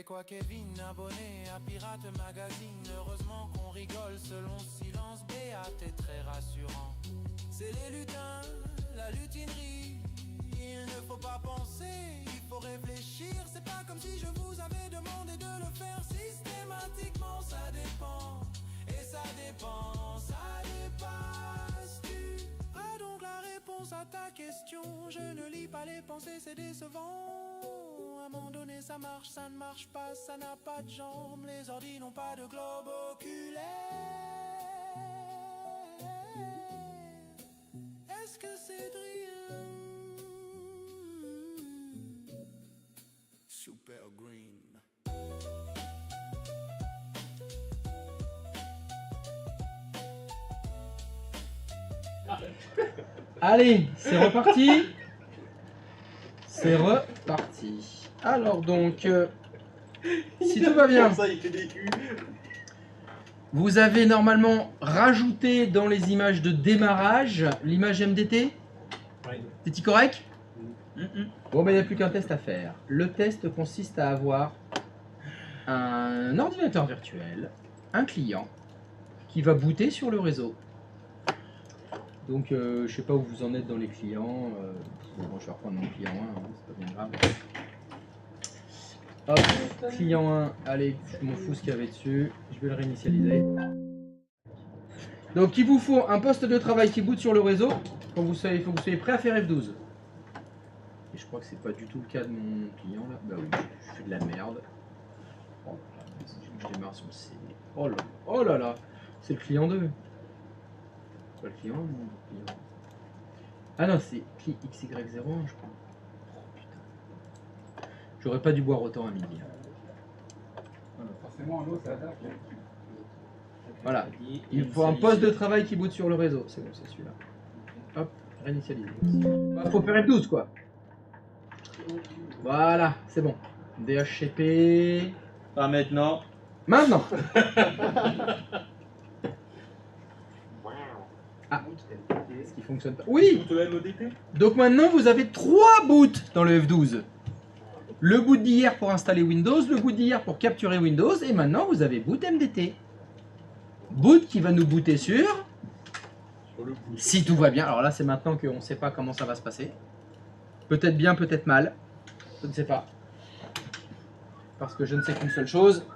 fait quoi Kevin, abonné à Pirate Magazine. Heureusement qu'on rigole selon silence, béat est très rassurant. C'est les lutins, la lutinerie. Il ne faut pas penser, il faut réfléchir. C'est pas comme si je vous avais demandé de le faire systématiquement. Ça dépend, et ça dépend, ça dépasse. Tu as donc la réponse à ta question. Je ne lis pas les pensées, c'est décevant. À un moment donné ça marche, ça ne marche pas, ça n'a pas de jambes. Les ordis n'ont pas de globe oculaire. Est-ce que c'est drill? Super Green. Allez, c'est reparti. C'est reparti. Alors donc, si tout va bien, Ça, il fait des culs. vous avez normalement rajouté dans les images de démarrage l'image MDT. C'est-il correct? Bon, ben il n'y a plus qu'un test à faire. Le test consiste à avoir un ordinateur virtuel, un client, qui va booter sur le réseau. Donc, je sais pas où vous en êtes dans les clients. Bon, je vais reprendre mon client 1, hein, c'est pas bien grave. Hop, client 1, allez, je m'en fous ce qu'il y avait dessus. Je vais le réinitialiser. Donc, il vous faut un poste de travail qui boot sur le réseau. Quand vous savez, il faut que vous soyez prêt à faire F12. Et je crois que c'est pas du tout le cas de mon client là. Bah oui, je fais de la merde. Oh là là, je démarre sur le CD. Oh là là, c'est le client 2. Pas le client 1, non, le client. Ah non, c'est XY01, je crois. Oh putain. J'aurais pas dû boire autant à midi. Hein. Forcément, l'eau, ça adapte. Voilà. Il faut un poste de travail qui boot sur le réseau. C'est bon, c'est celui-là. Hop, réinitialiser. Bah, faut faire F12 quoi. Voilà, c'est bon. DHCP. Pas maintenant. Maintenant. Ah, est-ce qu'il fonctionne pas? Oui. Tout le MODT. Donc maintenant vous avez 3 boots dans le F12. Le boot d'hier pour installer Windows, le boot d'hier pour capturer Windows, et maintenant vous avez boot MDT. Boot qui va nous booter sur, si tout va bien. Alors là c'est maintenant qu'on ne sait pas comment ça va se passer. Peut-être bien, peut-être mal. Je ne sais pas. Parce que je ne sais qu'une seule chose,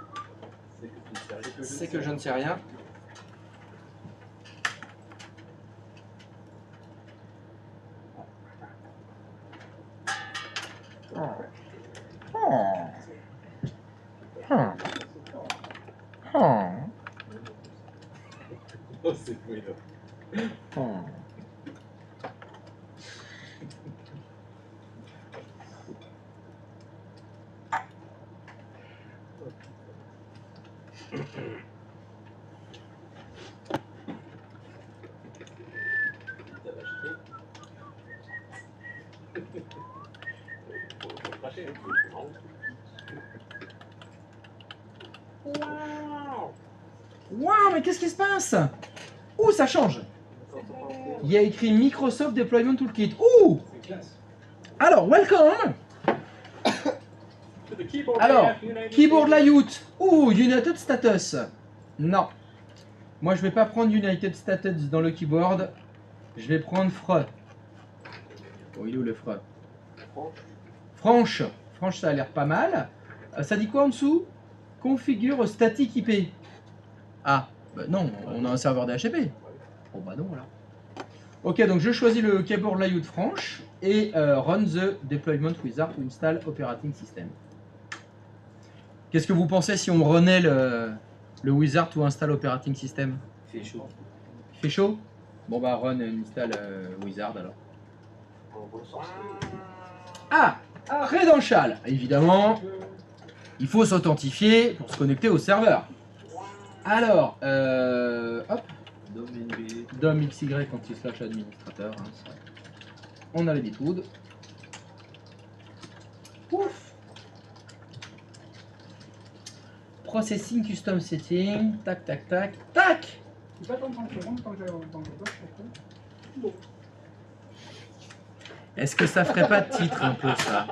c'est que je ne sais rien. Oh, c'est fou, là. Waouh, mais qu'est-ce qui se passe? Ouh, ça change. Il y a écrit Microsoft Deployment Toolkit. Ouh. Alors, welcome. Alors, keyboard layout. Ouh, United Status. Non. Moi, je vais pas prendre United Status dans le keyboard. Je vais prendre FRE. Oh, il est où le FRE? Franche. Franche, ça a l'air pas mal. Ça dit quoi en dessous? Configure static IP. Ah, bah non, on a un serveur DHCP. Oh bah non, là. Ok, donc je choisis le keyboard layout franche et run the deployment wizard to install operating system. Qu'est-ce que vous pensez si on runait le wizard to install operating system? Il fait chaud. Il fait chaud? Bon bah run install wizard alors. Ah, credential. Évidemment, il faut s'authentifier pour se connecter au serveur. Alors, hop, dom xy anti/slash administrateur. Hein, ça. On a l'habitude. Ouf. Processing custom setting. Tac, tac, tac, tac. Tu peux attendre 30 secondes quand je dois. Est-ce que ça ferait pas de titre un peu ça?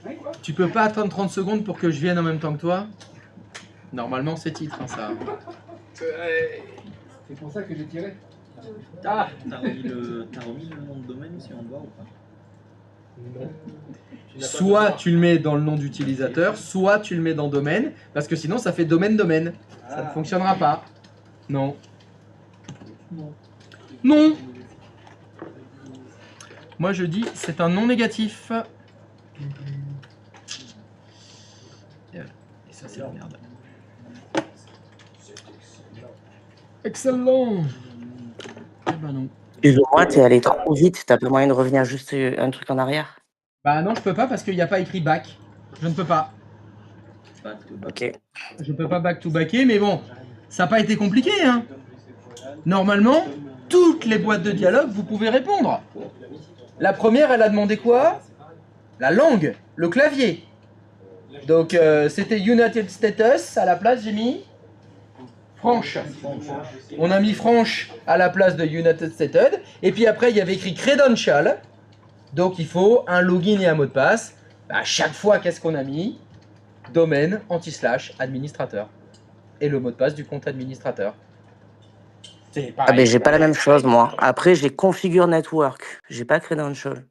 Hein, quoi? Tu peux pas attendre 30 secondes pour que je vienne en même temps que toi? Normalement, c'est titre, hein, ça. C'est pour ça que j'ai tiré. Ah, t'as remis le nom de domaine si on doit ou pas? Non. Tu n'as pas Soit besoin. tu le mets dans le nom d'utilisateur, soit tu le mets dans domaine, parce que sinon ça fait domaine-domaine. Ça ne fonctionnera pas. Non. Non. Moi je dis c'est un non négatif. Et ça c'est la merde. Excellent. Eh ben non. Plus ou moins, t'es allé trop vite, t'as pas moyen de revenir juste un truc en arrière. Bah non, je peux pas parce qu'il n'y a pas écrit back. Je ne peux pas. Ok. Je peux pas back to backer, mais bon, ça n'a pas été compliqué, hein. Normalement, toutes les boîtes de dialogue, vous pouvez répondre. La première, elle a demandé quoi? La langue, le clavier. Donc c'était United Status, à la place j'ai mis Franche. On a mis Franche à la place de United States. Et puis après, il y avait écrit Credential. Donc il faut un login et un mot de passe. À chaque fois, qu'est-ce qu'on a mis? Domaine, anti-slash, administrateur. Et le mot de passe du compte administrateur. C'est Ah pareil. ben j'ai pas la même chose moi. Après j'ai configure network, j'ai pas credential.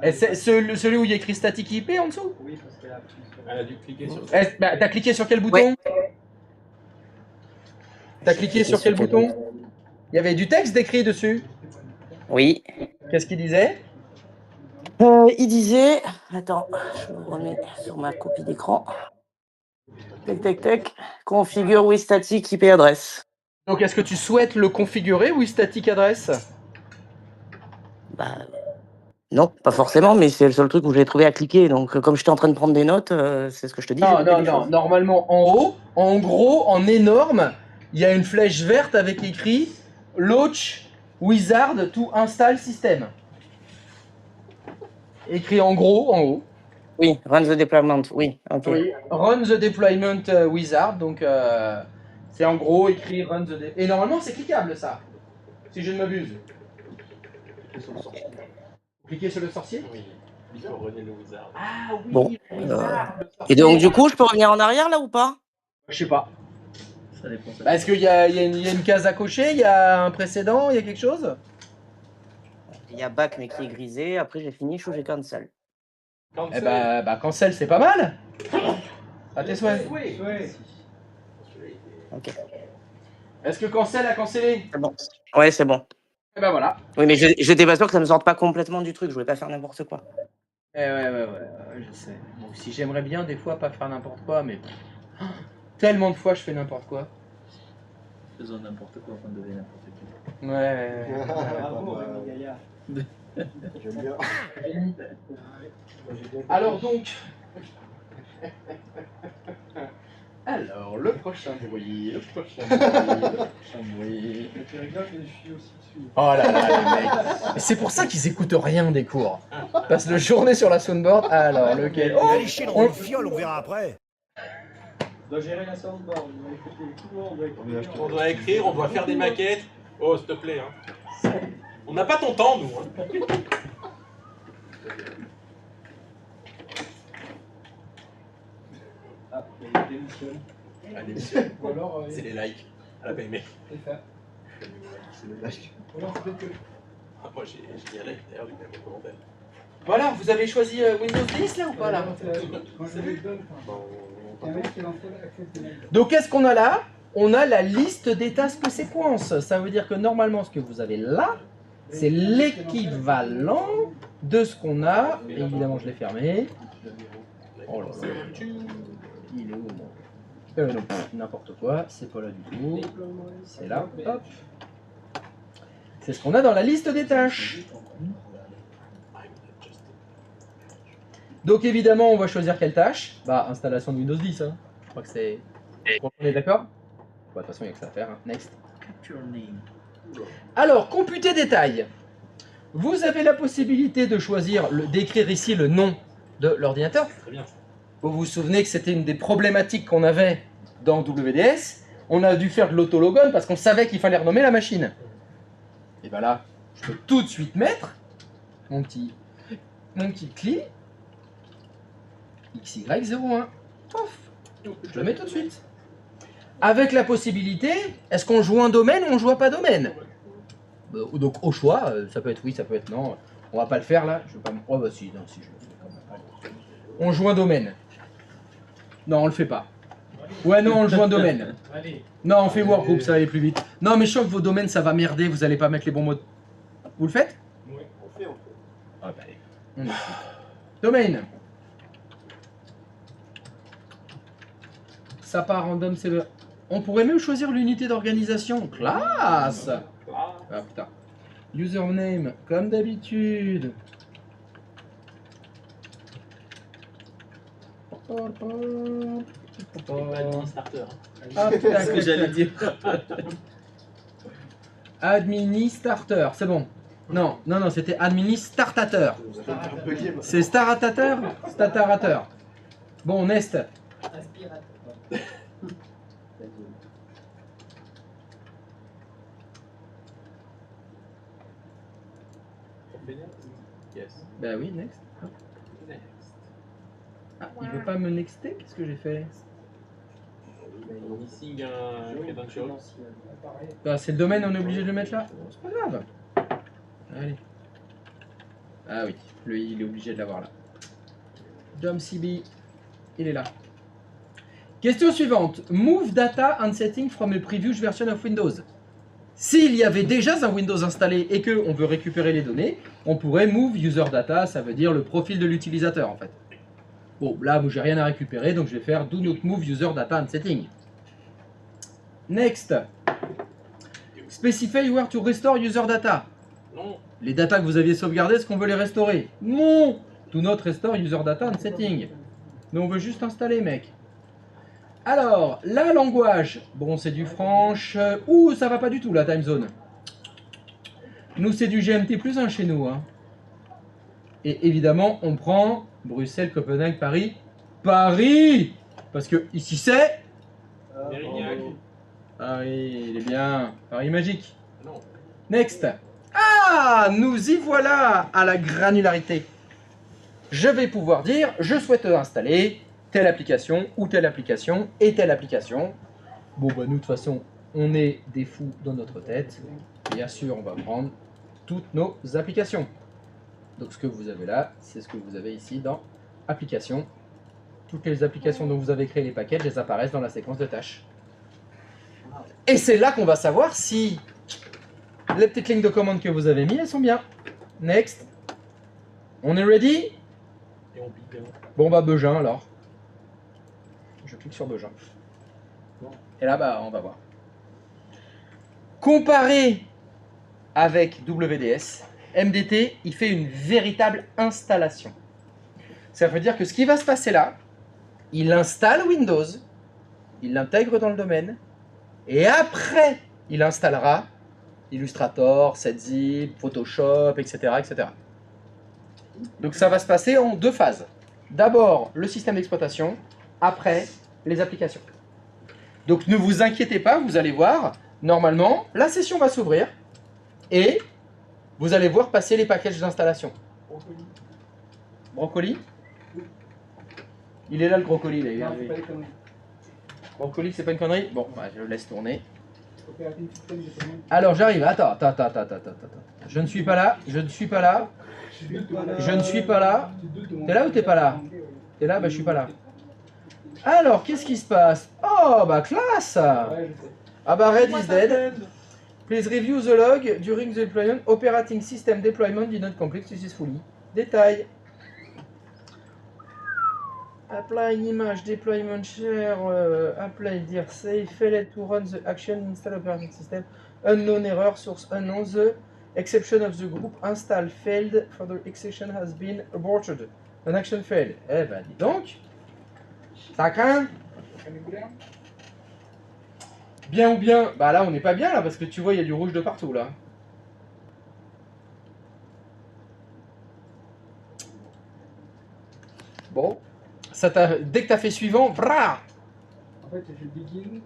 Et c'est celui où il y a écrit static IP en dessous? Elle a dû cliquer sur Bah, t'as cliqué sur quel bouton? T'as cliqué sur quel bouton? Il y avait du texte décrit dessus. Oui. Qu'est-ce qu'il disait? Il disait. Attends, je me remets sur ma copie d'écran. Tac tac tac. Configure with static IP adresse. Donc est-ce que tu souhaites le configurer ou static address? Bah. Non, pas forcément, mais c'est le seul truc où j'ai trouvé à cliquer. Donc, comme j'étais en train de prendre des notes, c'est ce que je te dis. Non, j'ai non, copié des non. choses. Normalement, en haut, en gros, en énorme, il y a une flèche verte avec écrit Launch Wizard to install system. Écrit en gros, en haut. Oui, run the deployment. Oui, ok. Oui. Run the deployment wizard. Donc, c'est en gros écrit Run the deployment. Et normalement, c'est cliquable, ça. Si je ne m'abuse. Cliquez sur le sorcier? Oui, il faut René le Wizard. Ah oui, Bon, le wizard, le sorcier. Et donc, du coup, je peux revenir en arrière là ou pas? Je sais pas. Ça dépend. Bah, est-ce qu'il y a une case à cocher? Il y a un précédent? Il y a quelque chose? Il y a back, mais qui est grisé. Après, j'ai fini, j'ai cancel. Eh bah cancel, c'est pas mal. À tes souhaits. Ok. Est-ce que cancel a cancellé? C'est bon. Ouais, c'est bon. Eh ben voilà. Oui, mais j'étais pas sûr que ça me sorte pas complètement du truc. Je voulais pas faire n'importe quoi. Ouais, je sais. Moi aussi, j'aimerais bien des fois pas faire n'importe quoi, mais tellement de fois je fais n'importe quoi. Faisons n'importe quoi afin de devenir n'importe qui. Ouais. Bravo, Gaillard. J'aime bien. Alors donc. Alors, le prochain bruit, le prochain bruit. Tu rigoles, mais je suis aussi dessus. Oh là là, les mecs. C'est pour ça qu'ils écoutent rien des cours. Parce que le journée sur la soundboard, alors lequel? Oh, Allez chier dans une fiole, on verra après. On doit gérer la soundboard, on doit écouter tout le monde. On doit écrire, on doit faire des maquettes. Oh, s'il te plaît. Hein. On n'a pas ton temps, nous. Hein. Ah, il y a des démissions. Allez, Ou alors, c'est les likes. Elle a pas aimé. c'est ça. C'est le like. Ou alors, c'est peut-être que. Ah, moi, j'ai dit un like, d'ailleurs, j'ai fait un commentaire. Voilà, vous avez choisi Windows 10 là ou pas là? Quand je les donne, enfin, il y a un mec qui lance accès de mail. Donc qu'est-ce qu'on a là? On a la liste des task séquences. Ça veut dire que normalement ce que vous avez là, c'est l'équivalent de ce qu'on a. Évidemment je l'ai fermé. Oh là là. Il est où mon... non, n'importe quoi, c'est pas là du tout. C'est là, hop. C'est ce qu'on a dans la liste des tâches. Donc évidemment on va choisir quelle tâche? Bah installation de Windows 10 hein. Je crois que c'est... On est d'accord? Bah, de toute façon il n'y a que ça à faire, hein. Next. Capture name. Alors, computer détail. Vous avez la possibilité de choisir, d'écrire ici le nom de l'ordinateur. Très bien. Vous vous souvenez que c'était une des problématiques qu'on avait dans WDS. On a dû faire de l'autologon parce qu'on savait qu'il fallait renommer la machine. Et bien là, je peux tout de suite mettre mon petit mon petit cli. XY01. Pof. Je le mets tout de suite. Avec la possibilité, est-ce qu'on joue un domaine ou on joue pas domaine? Donc au choix, ça peut être oui, ça peut être non. On va pas le faire là. Je vais pas. Oh bah si, non, si je le fais quand même. On joue un domaine. Non, on le fait pas. Ouais, non, on le joue un domaine. Non, on fait workgroup, ça va aller plus vite. Non, mais je sens que vos domaines, ça va merder, vous allez pas mettre les bons mots. Vous le faites? Oui, on fait. Ah bah allez, on est fou. Domaine. Ça part random, c'est le... On pourrait même choisir l'unité d'organisation. Classe. Ah putain. Username, comme d'habitude. Admin starter. Ah, C'est ce que j'allais dire. Administrateur, c'est bon. Non, non, non, c'était administrateur. C'est staratateur? Statarateur. Bon, Nest. Yes. Bah oui, next. Next. Ah, il veut pas me nexter? Qu'est-ce que j'ai fait? Missing un credential. Bah, c'est le domaine, on est obligé de le mettre là? C'est pas grave. Allez. Ah oui, lui, il est obligé de l'avoir là. DomCB, il est là. Question suivante. Move data and setting from a previous version of Windows. S'il y avait déjà un Windows installé et qu'on veut récupérer les données, on pourrait move user data, ça veut dire le profil de l'utilisateur en fait. Bon, là, moi j'ai rien à récupérer, donc je vais faire do not move user data and setting. Next. Specify where to restore user data. Non. Les datas que vous aviez sauvegardées, est-ce qu'on veut les restaurer? Non. Do not restore user data and setting. Mais on veut juste installer, mec. Alors, la language. Bon, c'est du franche. Ouh, ça va pas du tout, la time zone. Nous, c'est du GMT+1 chez nous. Hein. Et évidemment, on prend Bruxelles, Copenhague, Paris. Paris! Parce que ici, c'est... Mérignac. Paris, il est bien. Paris magique. Non. Next. Ah, nous y voilà à la granularité. Je vais pouvoir dire, je souhaite installer telle application ou telle application et telle application. Bon, bah nous, de toute façon, on est des fous dans notre tête. Bien sûr, on va prendre toutes nos applications. Donc, ce que vous avez là, c'est ce que vous avez ici dans Applications. Toutes les applications dont vous avez créé les packages, elles apparaissent dans la séquence de tâches. Et c'est là qu'on va savoir si les petites lignes de commande que vous avez mis, elles sont bien. Next. On est ready? Et on pique. Bon bah Beugin alors. Je clique sur Beugin. Et là bah on va voir. Comparé avec WDS, MDT il fait une véritable installation. Ça veut dire que ce qui va se passer là, il installe Windows, il l'intègre dans le domaine, et après il installera Illustrator, Setzip, Photoshop, etc., etc. Donc ça va se passer en deux phases. D'abord le système d'exploitation, après les applications. Donc ne vous inquiétez pas, vous allez voir, normalement, la session va s'ouvrir et vous allez voir passer les packages d'installation. Brocoli? Il est là le brocoli, là. Il est arrivé. Brocoli, c'est pas une connerie? Bon, bah, je le laisse tourner. Alors j'arrive, attends. Je ne suis pas là, je ne suis pas là. Je ne suis pas là. T'es là ou t'es pas là? T'es là, bah je suis pas là. Alors, qu'est-ce qui se passe? Oh, bah classe! Ah bah Red is dead. Please review the log during the deployment. Operating system deployment did not complete successfully. Détail. Apply image deployment share. Apply dir save. Failed to run the action install operating system. Unknown error source unknown. The exception of the group install failed for the exception has been aborted. An action failed. Eh ben dis donc. Ça craint. Bien ou bien? Bah là on n'est pas bien là parce que tu vois il y a du rouge de partout là. Bon. Ça dès que tu as fait suivant, brah. En fait, j'ai fait begin,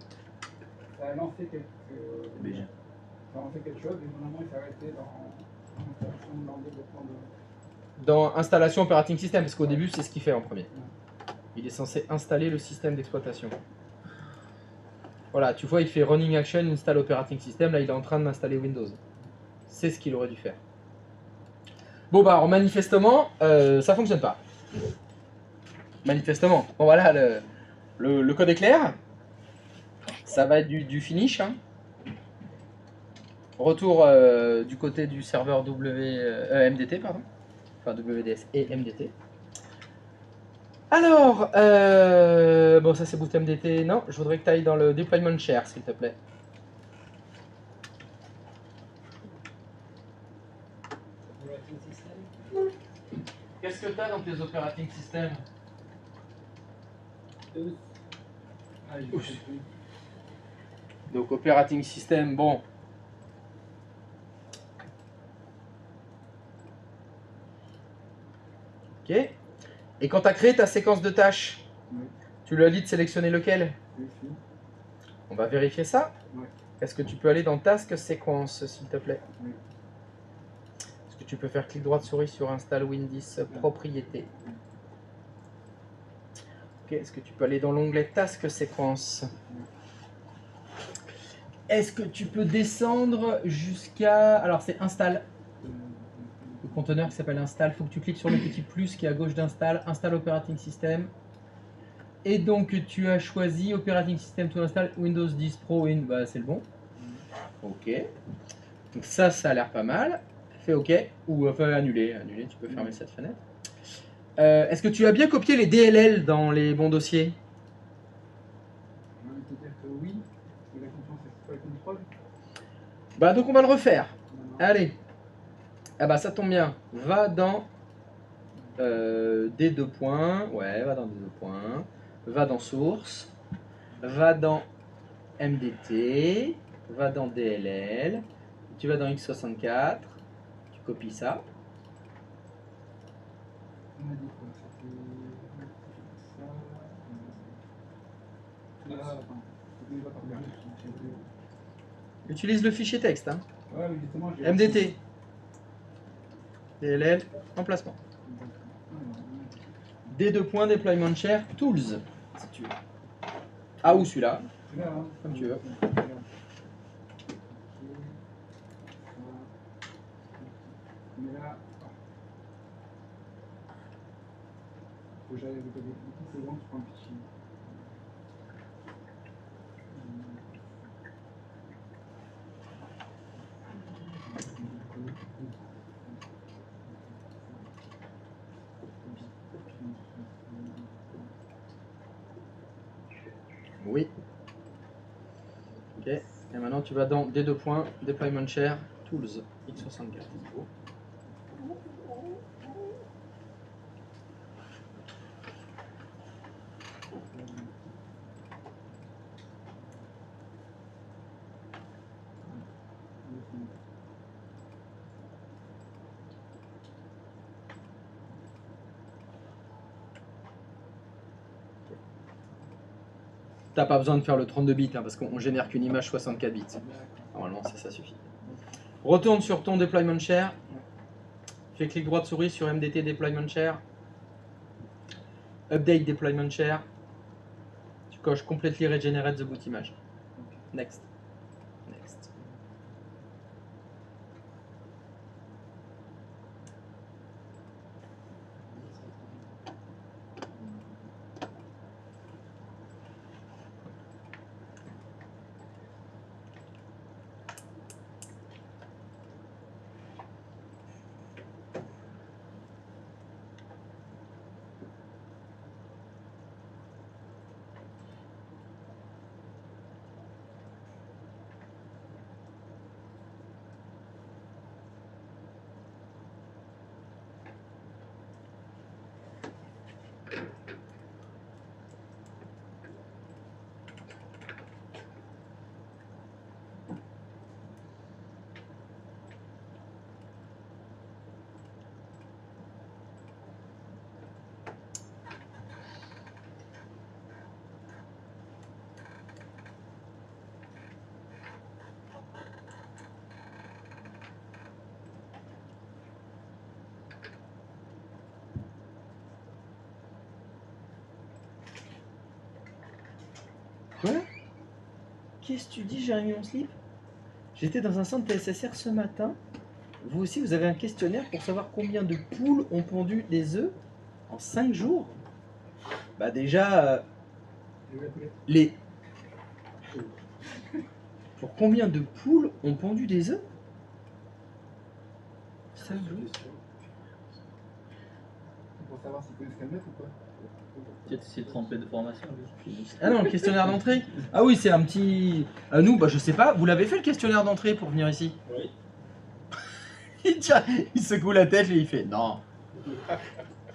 ça a lancé quelque chose et normalement il s'est arrêté dans l'installation de l'anglais de dans installation operating system, parce qu'au début, c'est ce qu'il fait en premier. Il est censé installer le système d'exploitation. Voilà, tu vois, il fait running action, install operating system. Là, il est en train d'installer Windows. C'est ce qu'il aurait dû faire. Bon, bah, alors, manifestement, ça fonctionne pas. Manifestement. Bon, voilà, le code est clair. Ça va être du finish. Hein. Retour du côté du serveur MDT, pardon. Enfin, WDS et MDT. Alors, bon, ça c'est boot MDT. Non, je voudrais que tu ailles dans le deployment share, s'il te plaît. Qu'est-ce que tu as dans tes operating systems? Donc, operating system, bon. Ok. Et quand tu as créé ta séquence de tâches, tu lui as dit de sélectionner lequel? On va vérifier ça. Est-ce que tu peux aller dans Task Sequence, s'il te plaît? Est-ce que tu peux faire clic droit de souris sur Install Windows Propriété? Ok. Est-ce que tu peux aller dans l'onglet Task Sequence? Est-ce que tu peux descendre jusqu'à... Alors, c'est Install. Le conteneur qui s'appelle Install. Il faut que tu cliques sur le petit plus qui est à gauche d'Install. Install Operating System. Et donc, tu as choisi Operating System to Install Windows 10 Pro Win. Bah, c'est le bon. Ok. Donc ça a l'air pas mal. Fais OK. Ou enfin, annuler. Annuler, tu peux fermer cette fenêtre. Est-ce que tu as bien copié les DLL dans les bons dossiers? On va te dire que oui, mais la confiance, c'est pas le contrôle. Bah, donc on va le refaire. Non, non. Allez. Ah bah, ça tombe bien. Va dans D2 points. Ouais, va dans D2 points. Va dans Source. Va dans MDT. Va dans DLL. Tu vas dans x64. Tu copies ça. On a dit quoi? C'était ça. Ah, attends. C'était pas par là. Utilise le fichier texte. Hein. Ouais, mais justement, j'ai. MDT. DLL. Emplacement. D2 points deployment share tools. Si tu veux. Ah, ou celui-là. C'est là, hein. Comme tu veux. Mais là, faut que j'aille avec des petites secondes pour un fichier. Oui. Ok. Et maintenant, tu vas dans D2 points deployment share tools. X64. T'as pas besoin de faire le 32 bits hein, parce qu'on génère qu'une image 64 bits. Normalement, ça suffit. Retourne sur ton deployment share. Fais clic droit de souris sur MDT deployment share. Update deployment share. Tu coches completely regenerate the boot image. Next. Next. Quoi? Qu'est-ce que tu dis, Jérémy mon slip? J'étais dans un centre TSSR ce matin. Vous aussi, vous avez un questionnaire pour savoir combien de poules ont pondu des œufs en 5 jours? Bah déjà, les... Pour combien de poules ont pondu des œufs? 5 jours. Pour savoir s'ils connaissent qu'à mettre ou pas. Peut-être essayer de tremper de formation. Ah non, le questionnaire d'entrée? Ah oui, c'est un petit... nous, bah je sais pas, vous l'avez fait le questionnaire d'entrée pour venir ici? Oui. il secoue la tête et il fait non.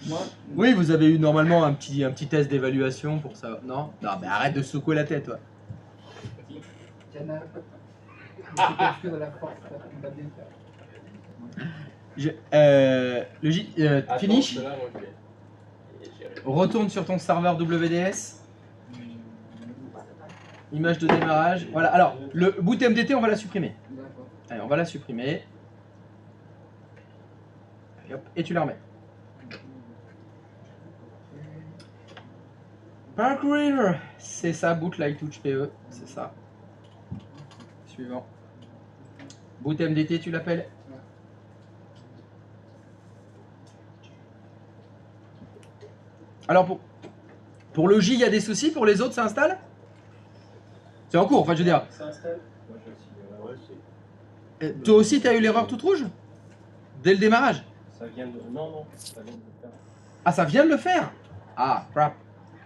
Moi, Oui, vous avez eu normalement un petit test d'évaluation pour ça. Non? Non, mais arrête de secouer la tête, toi. Canard. C'est quelque chose à la force, ça va bien faire. Le J... Attends, finish? cela, moi, je vais- j'ai- Retourne sur ton serveur WDS. Image de démarrage. Voilà, alors, le boot MDT, on va la supprimer. D'accord. Allez, on va la supprimer. Et, hop, et tu la remets. Parcourir, c'est ça, boot like touch PE, c'est ça. Suivant. Boot MDT, tu l'appelles? Alors pour le J, il y a des soucis, pour les autres, ça installe? C'est en cours, enfin je veux dire. Ça installe? Toi aussi, tu as eu l'erreur toute rouge? Dès le démarrage? Ça vient de... Non, non, ça vient de le faire. Ah, ça vient de le faire? Ah, crap.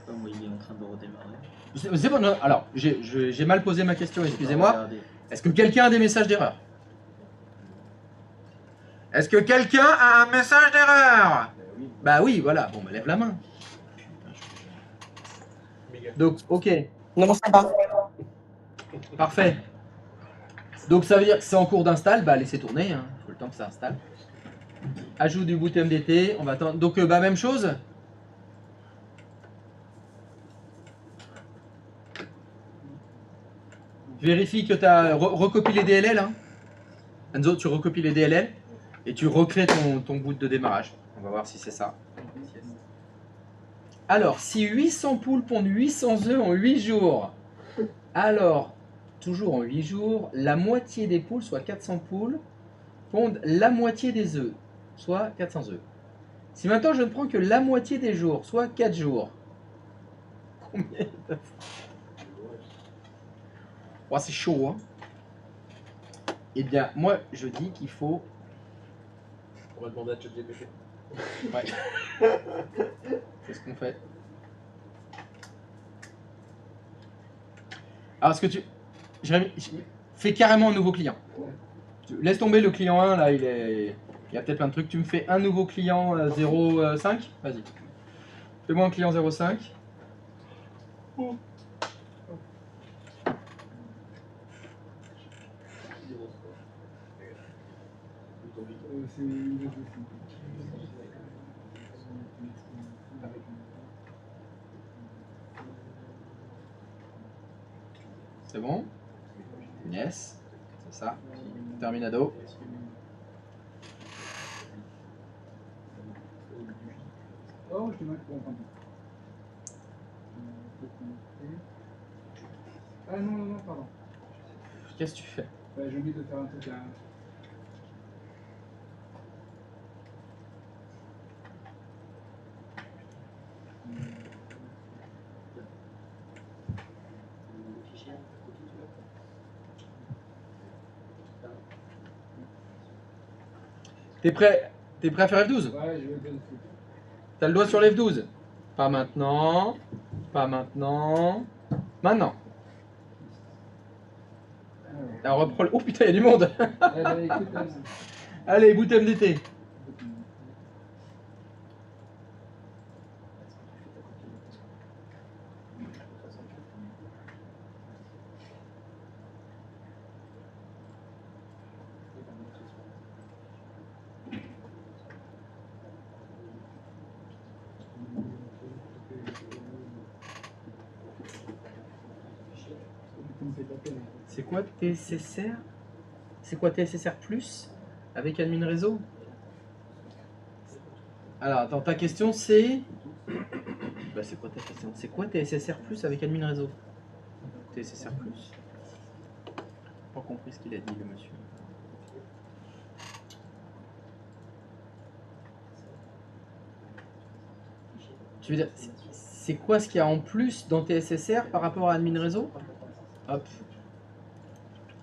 Moi, il est en train de redémarrer. C'est bon, non, alors, j'ai mal posé ma question, excusez-moi. Regardez. Est-ce que quelqu'un a des messages d'erreur? Est-ce que quelqu'un a un message d'erreur? Bah oui, voilà. Bon, bah lève la main. Méga. Donc, ok, Non, ça va. parfait. Donc ça veut dire que c'est en cours d'install, bah laissez tourner, hein. Faut le temps que ça installe. Ajout du boot MDT, on va attendre. Donc bah même chose. Vérifie que tu as recopie les DLL. Hein. Enzo, tu recopies les DLL et tu recrées ton boot de démarrage. On va voir si c'est ça. Alors, si 800 poules pondent 800 œufs en 8 jours, alors, toujours en 8 jours, la moitié des poules, soit 400 poules, pondent la moitié des œufs, soit 400 œufs. Si maintenant je ne prends que la moitié des jours, soit 4 jours, combien oh, c'est chaud, hein. Eh bien, moi, je dis qu'il faut... On va demander à ChatGPT. Ouais. C'est ce qu'on fait. Alors, est-ce que tu... Jérémy, fais carrément un nouveau client. Laisse tomber le client 1, là, il y a peut-être plein de trucs. Tu me fais un nouveau client 05. Vas-y. Fais-moi un client 05. C'est une autre aussi. C'est bon? Yes. C'est ça. Terminado. Oh, je te mets pour entendre. Ah non, non, non, pardon. Qu'est-ce que tu fais? J'ai oublié de faire un truc là. T'es prêt? T'es prêt à faire F12? Ouais, je vais le faire. T'as le doigt sur l'F12? Pas maintenant. Pas maintenant. Maintenant. Alors reprends le... Oh putain, il y a du monde. Allez, boot MDT. C'est quoi TSSR? C'est quoi TSSR Plus avec admin réseau? Alors attends, ta question c'est... Bah c'est quoi ta question? C'est quoi TSSR Plus avec admin réseau? TSSR+. Pas compris ce qu'il a dit, le monsieur. Tu veux dire, c'est quoi ce qu'il y a en plus dans TSSR par rapport à admin réseau? Hop.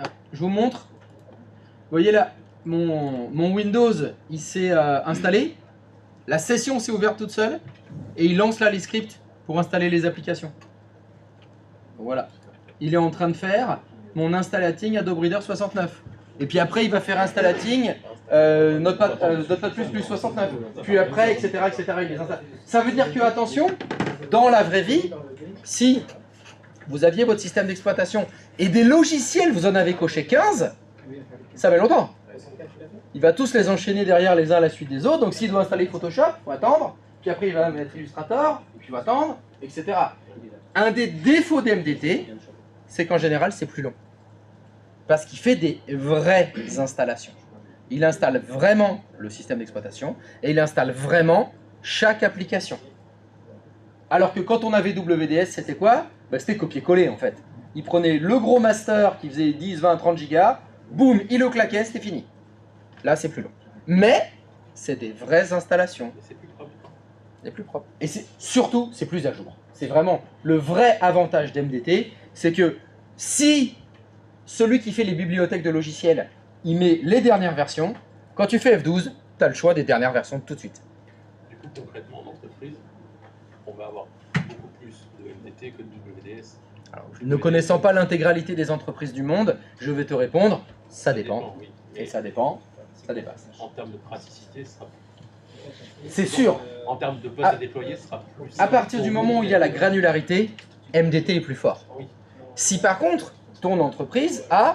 Ah, je vous montre. Vous voyez là, mon Windows, il s'est installé. La session s'est ouverte toute seule. Et il lance là les scripts pour installer les applications. Voilà. Il est en train de faire mon installating Adobe Reader 69. Et puis après, il va faire installating Notepad++ 69. Puis après, etc. il les installe. Ça veut dire que, attention, dans la vraie vie, si vous aviez votre système d'exploitation et des logiciels, vous en avez coché 15, ça met longtemps. Il va tous les enchaîner derrière les uns à la suite des autres. Donc s'il doit installer Photoshop, il faut attendre. Puis après, il va mettre Illustrator, puis il va attendre, etc. Un des défauts d'MDT, c'est qu'en général, c'est plus long. Parce qu'il fait des vraies installations. Il installe vraiment le système d'exploitation et il installe vraiment chaque application. Alors que quand on avait WDS, c'était quoi? C'était copier-coller en fait. Il prenait le gros master qui faisait 10, 20, 30 gigas, boum, il le claquait, c'était fini. Là, c'est plus long. Mais c'est des vraies installations. C'est plus propre. C'est plus propre. Et surtout, c'est plus à jour. C'est vraiment le vrai avantage d'MDT, c'est que si celui qui fait les bibliothèques de logiciels, il met les dernières versions, quand tu fais F12, tu as le choix des dernières versions tout de suite. Du coup, concrètement, en entreprise, on va avoir beaucoup plus de MDT que de WDS. Alors, ne connaissant pas l'intégralité des entreprises du monde, je vais te répondre, ça dépend. Oui. Et ça dépend, ça dépasse. En termes de praticité, ce sera C'est sûr, en termes de postes Ah. à déployer, ce sera plus à simple partir du pour moment où il y a la WDS. granularité, MDT est plus fort. Oui. Si par contre, ton entreprise a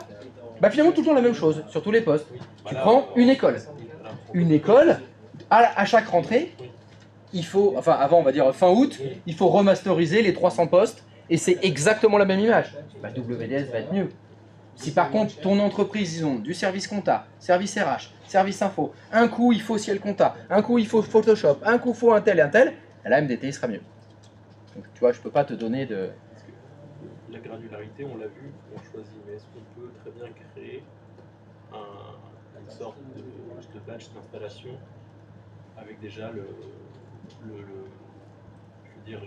finalement tout le temps la même chose, sur tous les postes, Oui. tu Voilà, prends une école. voilà. Une école, à chaque rentrée, il faut, enfin avant on va dire fin août, il faut remasteriser les 300 postes et c'est exactement la même image. WDS va être mieux. Si par contre ton entreprise, ils ont du service compta, service RH, service info, un coup il faut ciel compta, un coup il faut Photoshop, un coup il faut un tel et un tel, là MDT sera mieux. Donc tu vois, je peux pas te donner de... La granularité, on l'a vu, on choisit, mais est-ce qu'on peut très bien créer une sorte de batch d'installation avec déjà je veux dire,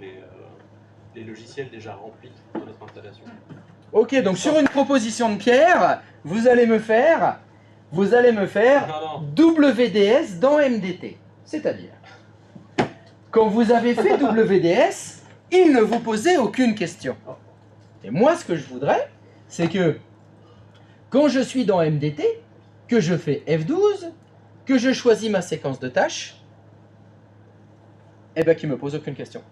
les logiciels déjà remplis dans notre installation. Ok, donc sur une proposition de Pierre, vous allez me faire Non, WDS dans MDT. C'est-à-dire, quand vous avez fait WDS, il ne vous posait aucune question. Et moi, ce que je voudrais, c'est que quand je suis dans MDT, que je fais F12, que je choisis ma séquence de tâches, eh bien, qu'il ne me pose aucune question.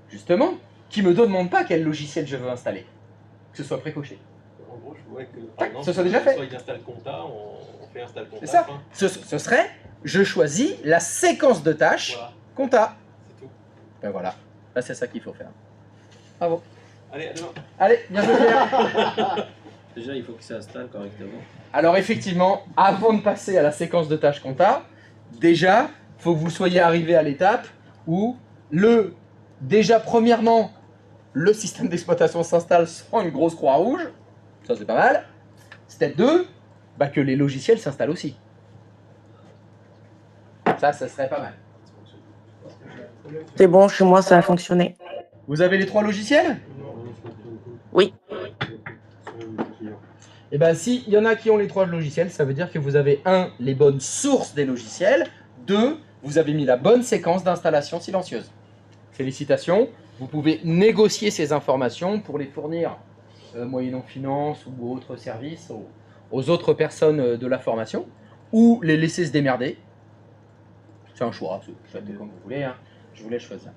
Justement, qu'il ne me demande pas quel logiciel je veux installer. Que ce soit précoché. En gros, je vois que par Tac, exemple, ce soit déjà fait. soit il installe compta, on fait install compta. C'est ça. fin. Ce serait, je choisis la séquence de tâches Voilà, compta. c'est tout. Ben voilà, là c'est ça qu'il faut faire. Bravo. Allez, à demain. Allez, bien joué Pierre. Déjà, il faut que ça installe correctement. Alors effectivement, avant de passer à la séquence de tâches compta, déjà, il faut que vous soyez arrivé à l'étape où déjà premièrement, le système d'exploitation s'installe sans une grosse croix rouge. Ça c'est pas mal. Step 2, que les logiciels s'installent aussi. Ça serait pas mal. C'est bon, chez moi, ça a fonctionné. Vous avez les 3 logiciels? Oui. Et bien, s'il y en a qui ont les 3 logiciels, ça veut dire que vous avez 1, les bonnes sources des logiciels, 2, vous avez mis la bonne séquence d'installation silencieuse. Félicitations, vous pouvez négocier ces informations pour les fournir, moyennant finance ou autres services, aux autres personnes de la formation, ou les laisser se démerder. C'est un choix, faites comme vous voulez, hein. Je vous laisse choisir.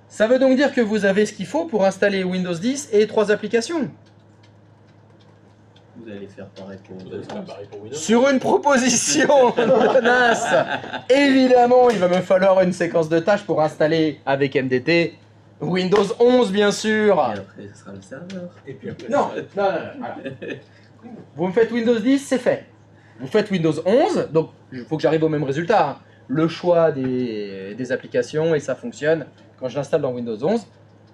Ça veut donc dire que vous avez ce qu'il faut pour installer Windows 10 et 3 applications. Vous allez faire pareil pour Vous allez faire pareil pour Windows. Sur une proposition de NAS, évidemment, il va me falloir une séquence de tâches pour installer avec MDT Windows 11, bien sûr. Et après, ce sera le serveur. Et puis après, Non, voilà. Vous me faites Windows 10, c'est fait. Vous faites Windows 11, donc il faut que j'arrive au même résultat, hein. Le choix des applications et ça fonctionne quand je l'installe dans Windows 11.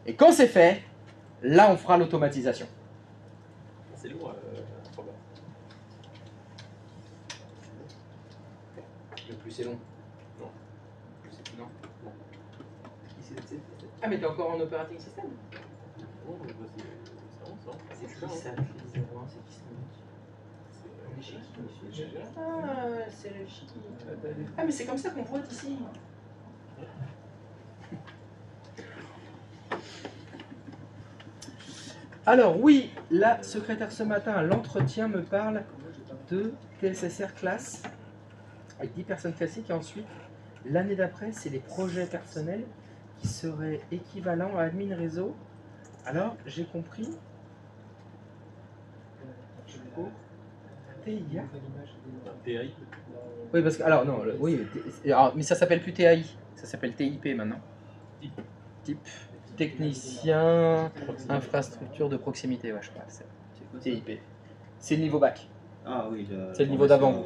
Et quand c'est fait, Là, on fera l'automatisation. C'est lourd, Robert. Le plus c'est long. Non. Non. Ah, mais t'es encore en operating system? Oh, bah, c'est bon, ça. C'est Je qui sais pas, ça? hein. Les 01, c'est qui ça? C'est Chiqui. GG. Ah, c'est le Chiqui. Ah, mais c'est comme ça qu'on vote ici. Alors oui, la secrétaire ce matin à l'entretien me parle de TSSR classe avec 10 personnes classiques et ensuite l'année d'après c'est les projets personnels qui seraient équivalents à admin réseau. Alors j'ai compris au TIA. TI. Oui parce que alors non oui alors, mais ça s'appelle plus TAI, ça s'appelle TIP maintenant. Type technicien infrastructure de proximité, ouais je crois. C'est TIP. C'est le niveau bac. Ah oui, C'est le niveau d'avant.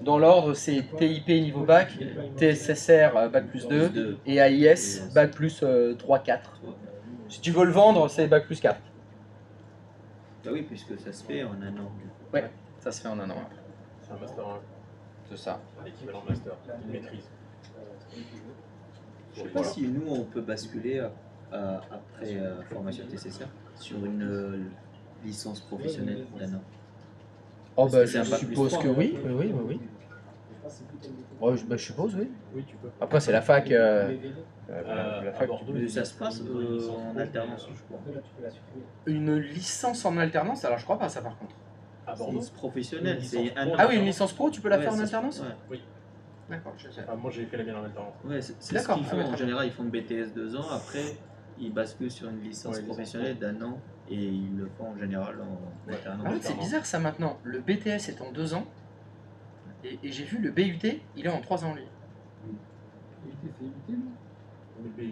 Dans l'ordre, c'est TIP niveau bac, TSSR bac plus 2 et AIS bac plus 3-4. Si tu veux le vendre, c'est bac plus 4. Ah oui, puisque ça se fait en un an. Ouais, ça se fait en un an. C'est un master 1. C'est ça. L'équivalent master. Une maîtrise. Je sais pas si nous on peut basculer après formation TCSR sur une licence professionnelle d'un an. Oh Parce bah que c'est je un bac plus suppose 3, que hein. oui, oui. Ouais, je suppose oui. Oui, tu peux. Après c'est la fac. La À fac Bordeaux, Mais ça se passe en alternance, je crois. une licence en alternance, alors je crois pas ça par contre. À C'est Bordeaux. professionnel, Une c'est licence un pro. an. Ah oui, une licence pro, tu peux la Ouais, faire en ça se- alternance? Ouais, Oui. D'accord, je sais. Enfin, moi j'ai fait la mienne en alternance. ouais c'est ce D'accord, qu'ils ah font ouais, en très général, ils font le BTS 2 ans, après ils basculent sur une licence Ouais, licence professionnelle d'un an et ils le font en général en alternance. En fait, c'est bizarre ça maintenant. Le BTS est en 2 ans et j'ai vu le BUT, il est en 3 ans lui.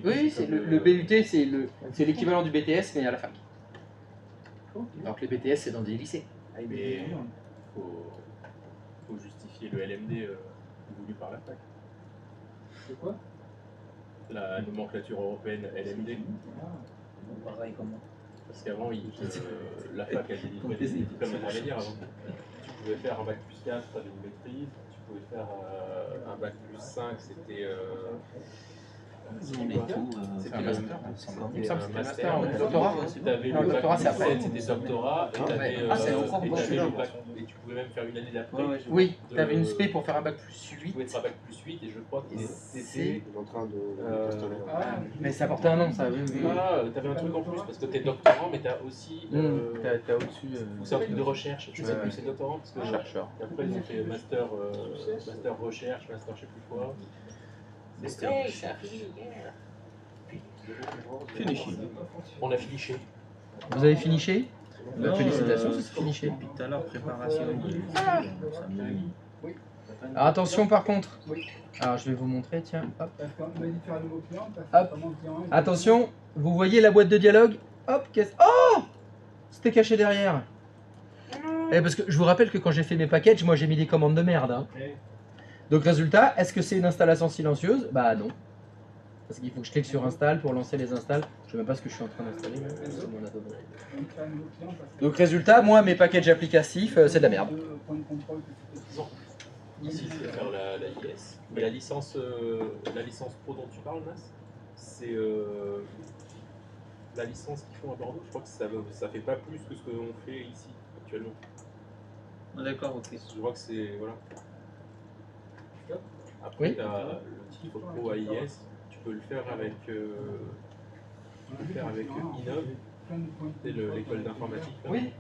Oui, c'est le BUT, c'est l'équivalent du BTS mais à la fac. Alors que les BTS c'est dans des lycées. Mais il faut justifier le LMD voulu par la fac. C'est quoi? La nomenclature européenne LMD. Pareil comment. Parce qu'avant, la fac a délivré des diplômes intermédiaires avant. Tu pouvais faire un bac plus 4, tu avais une maîtrise. Tu pouvais faire un bac plus 5, c'était. On est tout. C'était un le- master. Il me semble que c'était un master, ouais. ouais. Doctorat. T'avais Non, le le doctorat, bac c'est plus après. 7, c'était doctorat. Et t'avais Ah, c'est encore et bon, t'avais celui-là. le bac. Et tu pouvais même faire une année d'après. Ouais, Oui, de- t'avais une spé pour faire un bac plus Tu 8. pouvais faire un bac plus 8 et je crois que C'est- c'était. en train de Ah, Mais ça portait un an ça, oui. T'avais un truc en plus parce que t'es doctorant, mais t'as aussi. T'as au-dessus Ou c'est un truc de recherche, je sais Ouais. plus, c'est doctorant parce que. chercheur. Et après, ils ont fait master recherche, master je sais plus quoi. Finish. On a finiché. Vous avez finiché? Non, Félicitations, c'est finiché. Depuis tout à l'heure, préparation. Ah. Ça me- Alors attention par contre. Oui. Alors je vais vous montrer, tiens. Hop. parce qu'on m'a dit de faire un nouveau client. parce Hop. que vraiment, le client, il- Attention, vous voyez la boîte de dialogue? Hop, qu'est-ce... Oh! C'était caché derrière. Parce que je vous rappelle que quand j'ai fait mes packages, moi j'ai mis des commandes de merde. Hein. Donc résultat, est-ce que c'est une installation silencieuse? Bah non. Parce qu'il faut que je clique sur install pour lancer les installs. Je sais même pas ce que je suis en train d'installer. mais c'est mon Adobe. on fait un nouveau client parce que- Donc résultat, moi mes packages applicatifs, c'est de la merde. Deux points de contrôle que c'était- Ici, c'est faire la IS. Mais la licence pro dont tu parles, Nas, c'est la licence qu'ils font à Bordeaux. Je crois que ça fait pas plus que ce qu'on fait ici actuellement. Ah, d'accord, ok. Je crois que c'est. Voilà. Après, Oui. tu as le titre pro AIS. Tu peux le faire avec, Innov, Plein de points de c'est contrôle. l'école d'informatique. là. Oui. Ouais.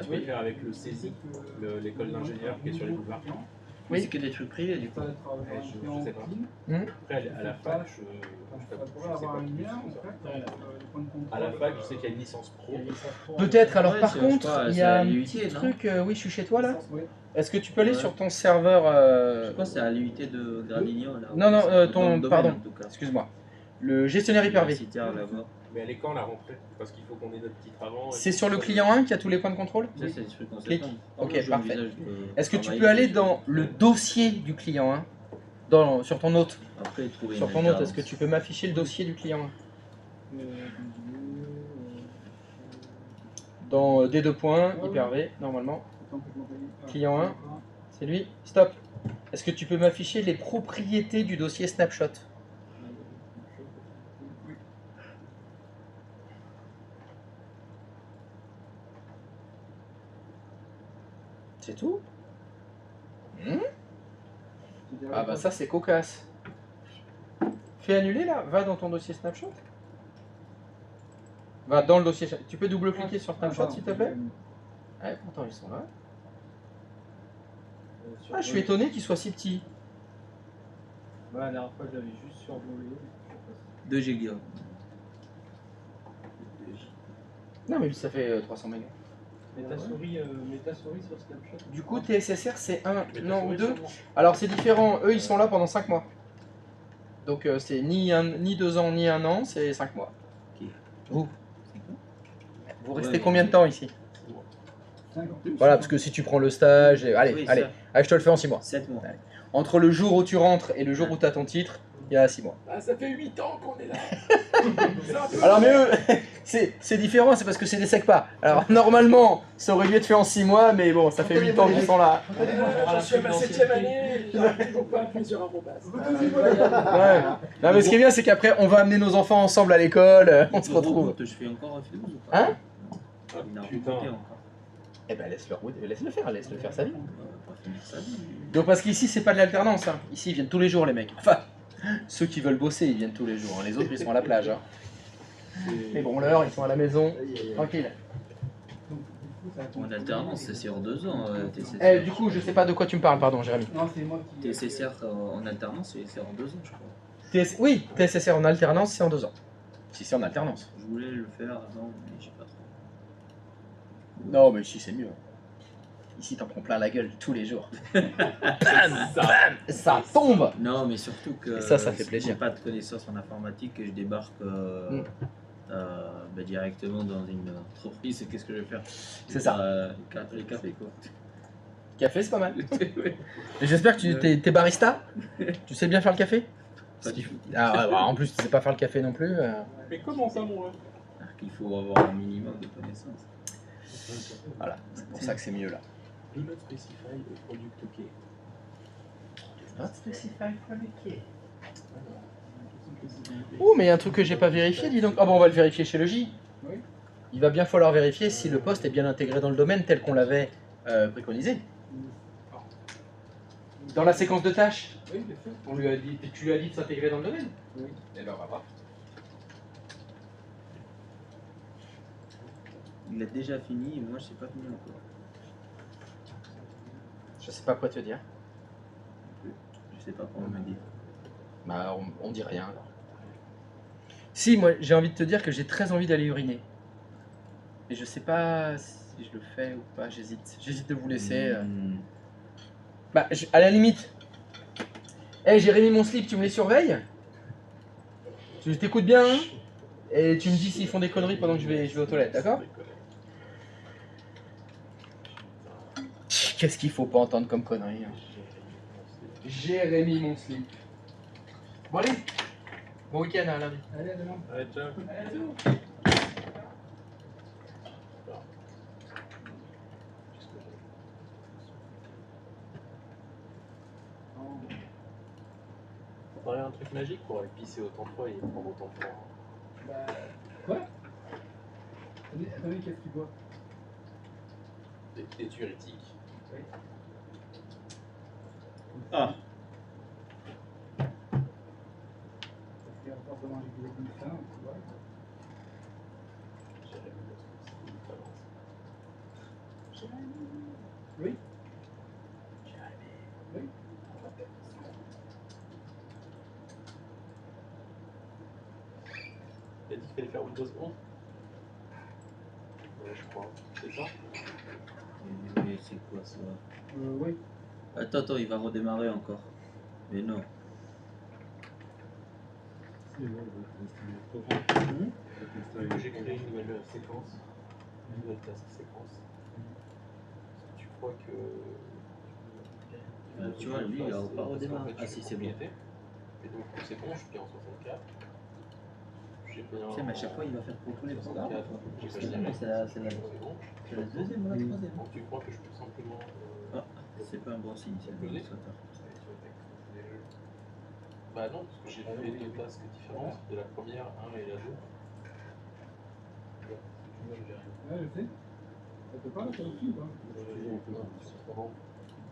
Tu peux le faire avec le CESI, l'école d'ingénieurs qui est sur les boulevards. Oui. C'est que des trucs privés du coup. Ça va être avec un Je client sais pas. clean. Après, à la fac, je Ça t'avoue, pourrait je sais avoir pas un plus lien en que ça. fait entre les points de contrôle. À la fac, je sais qu'il y a une licence pro. Peut-être, alors Ouais, par c'est- contre, je crois, il y c'est a à un l'UIT, petit non truc, oui je suis chez toi là. Oui. Est-ce que tu peux aller Ouais. sur ton serveur... Je crois que c'est à l'UIT de Gradignan là. Non, non, C'est ton- dans le domaine, pardon. en tout cas. Excuse-moi. Le gestionnaire Hyper-V. Universitaire, là-bas. Mais elle est quand la rentrée? Parce qu'il faut qu'on ait notre titre avant. C'est sur le client 1 qu'il y a tous les points de contrôle? Ça, c'est des trucs en Clique. septembre. Ok, Moi, je parfait. envisage de Est-ce que tu travailler peux aller dessus. dans le dossier du client 1 sur ton hôte? Après, trouver Sur une ton hôte, est-ce que alternance. tu peux m'afficher le dossier du client 1? dans des 2 points, hyper V, normalement. Client 1, c'est lui. Stop. Est-ce que tu peux m'afficher les propriétés du dossier snapshot? C'est tout? Ah bah ça c'est cocasse. Fais annuler là, va dans ton dossier snapshot. Va dans le dossier. Tu peux double-cliquer sur snapshot s'il te plaît? Ouais, pourtant ils sont là. Ah, je suis étonné qu'il soit si petit. Ouais, la dernière fois, je l'avais juste survolé. 2 gigas. Non mais ça fait 300 mégas. Mets ta souris sur Snapchat. Du coup TSSR c'est 1, non ou 2. Alors c'est différent, eux ils sont là pendant 5 mois. Donc c'est ni 2 ans ni 1 an, c'est 5 mois. Ok. Vous restez combien de temps ici? 5 ans. Voilà, parce que si tu prends le stage, allez, Oui, allez, ça. allez, je te le fais en 6 mois. 7 mois. Ouais. Entre le jour où tu rentres et le jour où tu as ton titre, il y a 6 mois. Ah, ça fait 8 ans qu'on est là. Alors mais eux, c'est différent, c'est parce que c'est des SECPA. Alors normalement, ça aurait dû être fait en 6 mois, mais bon, ça fait 8 ans qu'ils sont là. Je suis à ma 7ème année, j'arrive toujours pas à appuyer sur un bon passe. Ouais. Non mais ce qui est bien, c'est qu'après, on va amener nos enfants ensemble à l'école, on se retrouve. Je fais encore un film ou pas? Hein? Il a Putain. rebooté encore. Eh ben laisse-le faire sa vie. On va pas finir ça. Donc parce qu'ici, c'est pas de l'alternance, hein. Ici, ils viennent tous les jours les mecs. Enfin, ceux qui veulent bosser, ils viennent tous les jours. Hein. Les autres, ils sont à la plage. Hein. Les branleurs, ils sont à la maison. Tranquille. En alternance, c'est sur 2 ans. TCCR. Eh, du coup, je sais pas de quoi tu me parles, pardon, Jérémy. Non, c'est moi qui. TCCR en alternance, c'est en 2 ans, je crois. Oui, TSSR en alternance, c'est en 2 ans. Si c'est en alternance. Je voulais le faire avant, mais j'ai pas trop. Non, mais ici, c'est mieux. Ici, t'en prends plein la gueule tous les jours. Bam, bam, ça tombe. Non, mais surtout que Et ça fait si plaisir. j'ai pas de connaissances en informatique et je débarque directement dans une entreprise, qu'est-ce que je vais faire? C'est ça. Les cafés, quoi. Café, c'est pas mal. Et j'espère que tu t'es barista. Tu sais bien faire le café? Pas du tout. Ah, ouais, en plus, tu sais pas faire le café non plus. Mais comment ça, mon ref? Alors qu'il faut avoir un minimum de connaissances. Voilà, c'est pour ça que c'est mieux là. Do not specify a product key. Not specify product key. Oh, mais il y a un truc que j'ai pas vérifié, dis donc. Ah bon, on va le vérifier chez le J. Oui. Il va bien falloir vérifier si le poste est bien intégré dans le domaine tel qu'on l'avait préconisé. Dans la séquence de tâches, Oui, bien sûr. tu lui as dit de s'intégrer dans le domaine? Oui. Eh ben, on va voir. Il a déjà fini et moi je sais pas fini encore. Je sais pas quoi te dire. Je sais pas comment me dire. Bah, on dit rien alors. Si, moi j'ai envie de te dire que j'ai très envie d'aller uriner. Et je sais pas si je le fais ou pas, j'hésite. J'hésite de vous laisser. Bah, à la limite. Hey, j'ai remis mon slip, tu me les surveilles? Tu t'écoutes bien, hein? Et tu me dis s'ils font des conneries pendant que je vais aux toilettes, d'accord? Qu'est-ce qu'il faut pas entendre comme conneries, hein? J'ai remis mon slip. Bon allez, bon week-end à lundi. Allez, à demain. Allez, ciao. On parlait d'un truc magique pour aller pisser autant de fois et prendre autant de fois. Bah. Quoi? Attendez, qu'est-ce qu'il boit? Des diurétiques. Ah, Parce qu'il y a forcément des gros comme ça, tu vois. Oui. Oui. Il a dit qu'il fallait faire Windows 11. Ouais, je crois. C'est ça? mais c'est quoi ça? Oui. Attends, il va redémarrer encore. Mais non. J'ai créé une nouvelle séquence. Une nouvelle task séquence. Tu crois que. Tu vois, lui, il va pas redémarrer. Ah si, c'est bon. Et donc, c'est bon, je suis bien en 64. Je j'ai fait un. Tu sais, mais à chaque fois, il va faire pour tous les programmes. 64, j'ai C'est fait la c'est bon. c'est la deuxième ou la troisième. Donc tu crois que je peux simplement. Ah, c'est pas un bon signe, c'est Peser. trop tard. Bah non, parce que j'ai fait deux tasks différentes, de la première 1 et la 2. Ouais, je sais. Ça te parle, toi aussi, ou pas? Bon,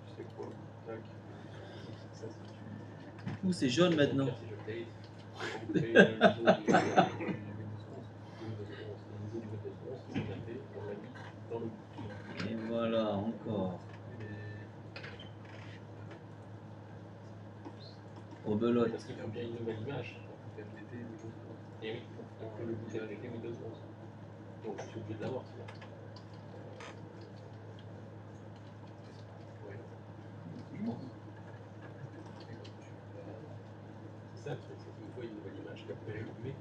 tu sais quoi, tac. Ça, c'est Ouh, c'est jaune maintenant. Si je date, on crée le niveau de Windows 11. Le niveau du Windows 11, c'est ce qu'on a fait, on l'a mis dans le boot. Et voilà, encore. Rebelote. Parce qu'il faut bien une nouvelle image. Et oui, on fait le boot avec Windows 11. Donc je suis obligé de l'avoir sinon. Ouais. C'est ça le truc, c'est qu'il me faut une nouvelle image. Mais je mets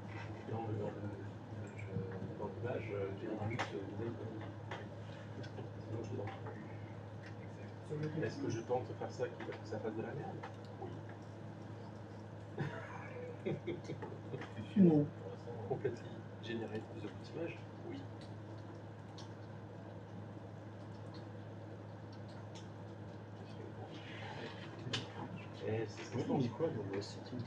dans l'image, j'ai un but nouvelle commune. Sinon je l'entends plus. Est-ce que je tente de faire ça quitte à ce que ça fasse de la merde? Oui. Non. Complètement générer plusieurs images? Oui. Et c'est ce que je pense. quoi dans l'OS Settings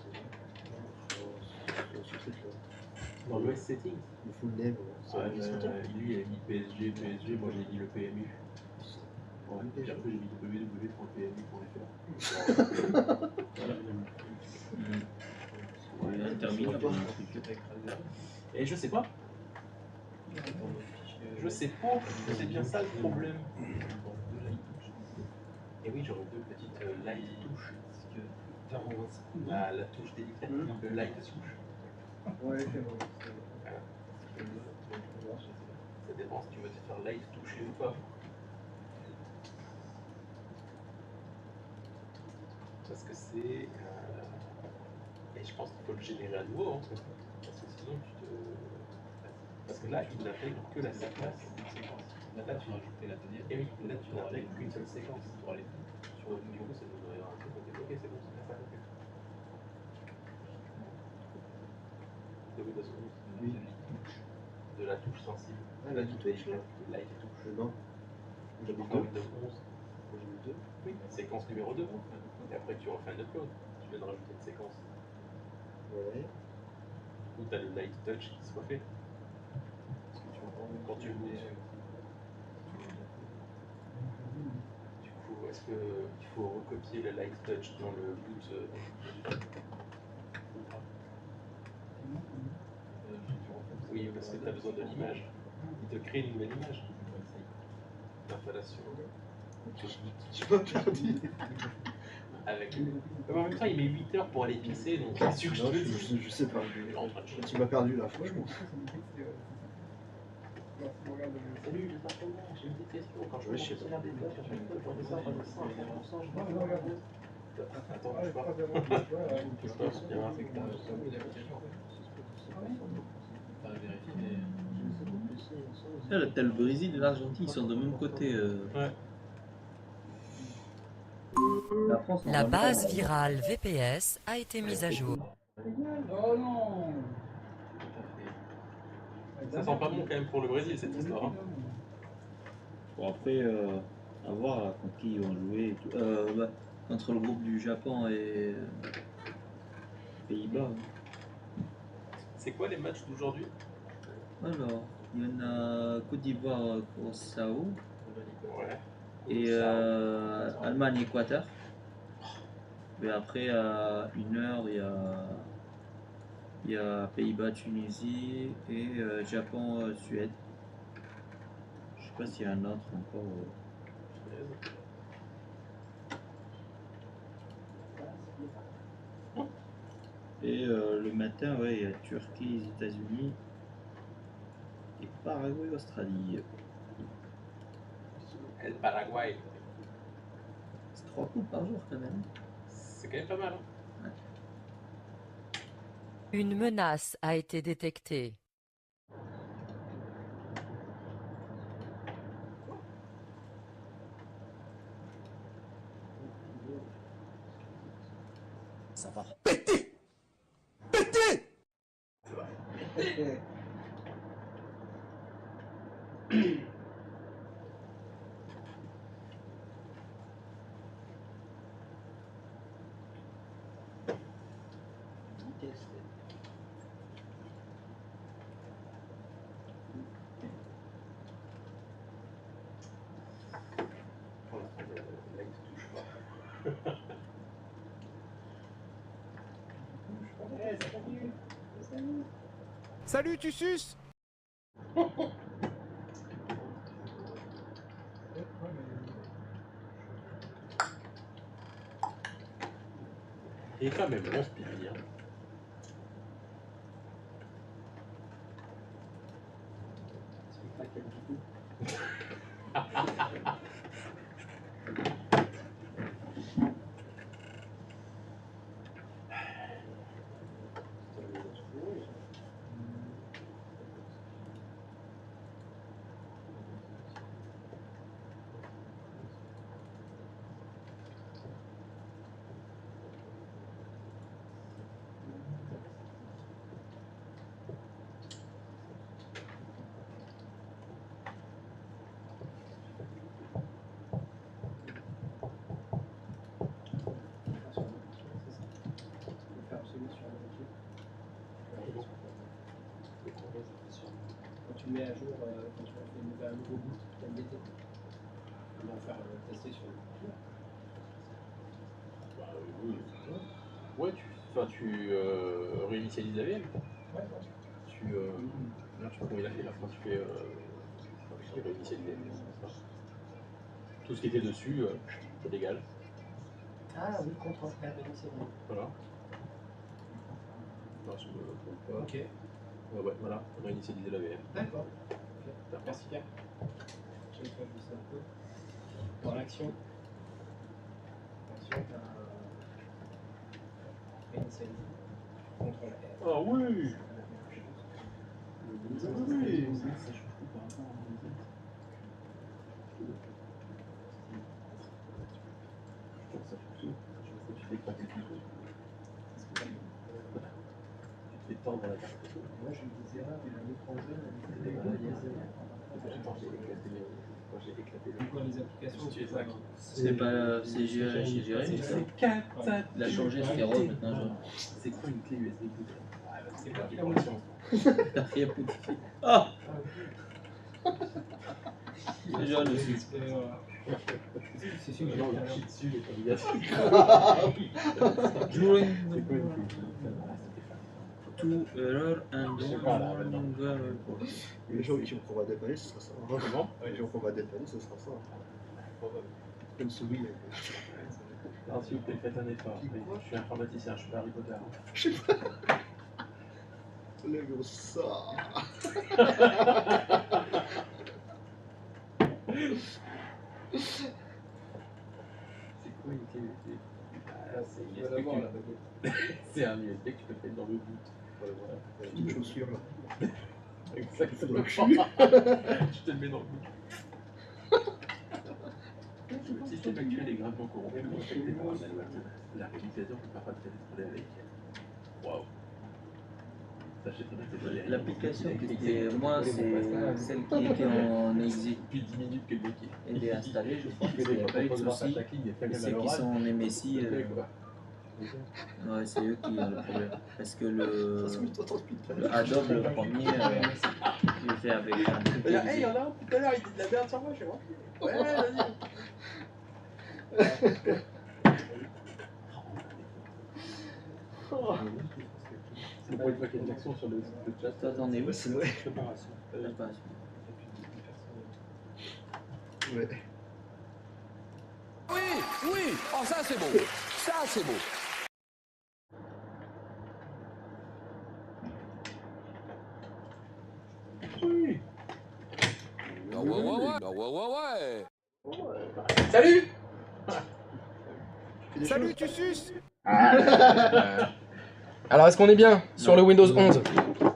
Dans l'OS Settings? Le full name, Lui, il a mis PSG, moi j'ai dit le PMU. Ouais, puis après j'ai mis www.pmu.fr. Ouais, interminable. Et je sais pas. Je sais pas, c'est bien ça le problème. Et oui, j'aurais deux petites light touches. Ah, la touche délicate, le light touche. Ouais, c'est bon. Ça dépend si tu veux te faire light toucher ou pas. Parce que c'est. Et je pense qu'il faut le générer à nouveau, hein, parce que sinon tu te. Parce que là, il n'intègre que la séquence. Là, tu rajoutais la deuxième. Et oui, là, tu n'intègres qu'une seule séquence pour aller sur le niveau, ça nous aurait un truc, on dit ok, c'est bon, c'est pas compris. De Windows 11. Oui. De la touche sensible. Ah, la touche là? Light touche. Non. Je J'ai mis prends 2. Windows 11. J'ai mis 2. Oui, séquence numéro 2. Et après, tu refais un upload. Tu viens de rajouter une séquence. Ouais. Du coup, tu as le light touch qui soit fait. Quand tu bootes. Du coup, est-ce qu'il faut recopier le light touch dans le boot ou pas? Oui, parce que tu as besoin de l'image. Il te crée une nouvelle image d'installation. Je suis pas perdu. Avec... Mais en même temps, il met 8 heures pour aller pisser, donc c'est sûr que Non, je te dis. je sais pas. Je suis en train de chier. Tu m'as perdu là, franchement. Salut, les appartements, j'ai une petite question. Quand je Ouais, fais je sais mon questionnaire des fois, je redescends, je Non, non, regarde. Attends, Ah, bouge pas. Bouge pas, il y a un truc là. Là, t'as le Brésil et l'Argentine, ils sont de même côté. Ouais. La France, La on base virale VPS a été mise à jour. Oh non. Ça sent pas bon quand même pour le Brésil cette histoire. Hein. Bon, après, à voir là, contre qui ils vont jouer. Et tout. Bah, contre le groupe du Japon et Pays-Bas. C'est quoi les matchs d'aujourd'hui? Alors, il y en a Côte d'Ivoire, Curaçao Ouais. et Allemagne-Équateur. Mais après, à 1h, il y a Pays-Bas-Tunisie et Japon-Suède. Je sais pas s'il y a un autre encore. Et le matin, ouais, il y a Turquie, les États-Unis et Paraguay-Australie. Le Paraguay. C'est 3 coups par jour quand même. C'est quand même pas mal. Hein. Une menace a été détectée. Ça va péter. Péter. Pour l'instant, là, il se touche pas. Salut, tu suces? Il est quand même long ce pipi. Hein. Quand tu mets à jour, quand tu fais un nouveau boot, tu vas le DT. On va faire tester sur le Bah, oui. Ouais, tu réinitialises la VM. Ouais, Là, je sais pas comment il a fait là. Quand tu fais réinitialiser. Tout ce qui était dessus, ça dégage. Ah oui, contrôle R, c'est bon. Voilà. Non, je me trompe pas. Ok, Ouais, voilà, réinitialiser la VM. d'accord. Okay. Merci Pierre. Je vais faire ça un peu. Dans l'action. L'action, t'as réinitialisé. Contrôle R. Ah oui! Tu fais tendre la carte. Moi je me disais, l'écran jaune, Quand j'ai éclaté c'est quoi les applications tu fais C'est pas. C'est Jérémy, ça. Il a changé, c'était rose maintenant, genre. C'est quoi une clé USB boot? C'est quoi qui a conscience? T'as rien modifié. Ah! C'est jaune aussi. C'est sûr que Non, j'ai il rien. chie dessus, les candidatures. Join C'est quoi une clé? to error and Je sais pas, là, maintenant. Les gens qui qu'on va dépanner, ce sera ça. Comment? Les gens qu'on va dépanner, ce sera ça. Comme celui là. Alors, s'il vous plaît, faites un effort. Je suis informaticien, je suis pas Harry Potter. Les gros, ça. C'est quoi une clé USB? C'est une USB que c'est un USB que tu peux mettre dans le boot. Voilà. Une chaussure là. Exactement. Tu te le mets dans le bout. Le système actuel est gravement corrompu ou affecté par un malware. La réalisateur ne peut pas télétravailler avec. Waouh. Sachez que c'est L'application qui était. Moi, c'est celle qui était en exit. Depuis 10 minutes que le mec Elle est installée, je crois il qu'il fait n'y des a pas eu de propositions à soucis. chaque ligne, il y a Et quelqu'un à ceux qui l'oral. sont en MSI, ouais, c'est eux qui ont le problème. Parce que le Adobe, le premier, je l'ai fait avec un truc. Hey, il y en a un tout à l'heure, il dit de la merde sur moi, je sais pas. Ouais, vas-y. C'est pour évoquer une action sur le chat. Toi, t'en es où? C'est vrai. Préparation. Préparation. Ouais. Oui, oui, oh ça c'est beau, ça c'est beau. Oui. Ah ouais, ouais, ouais, ah ouais, ouais, ouais. Salut. Salut, tu suces? Alors, est-ce qu'on est bien sur le Windows 11?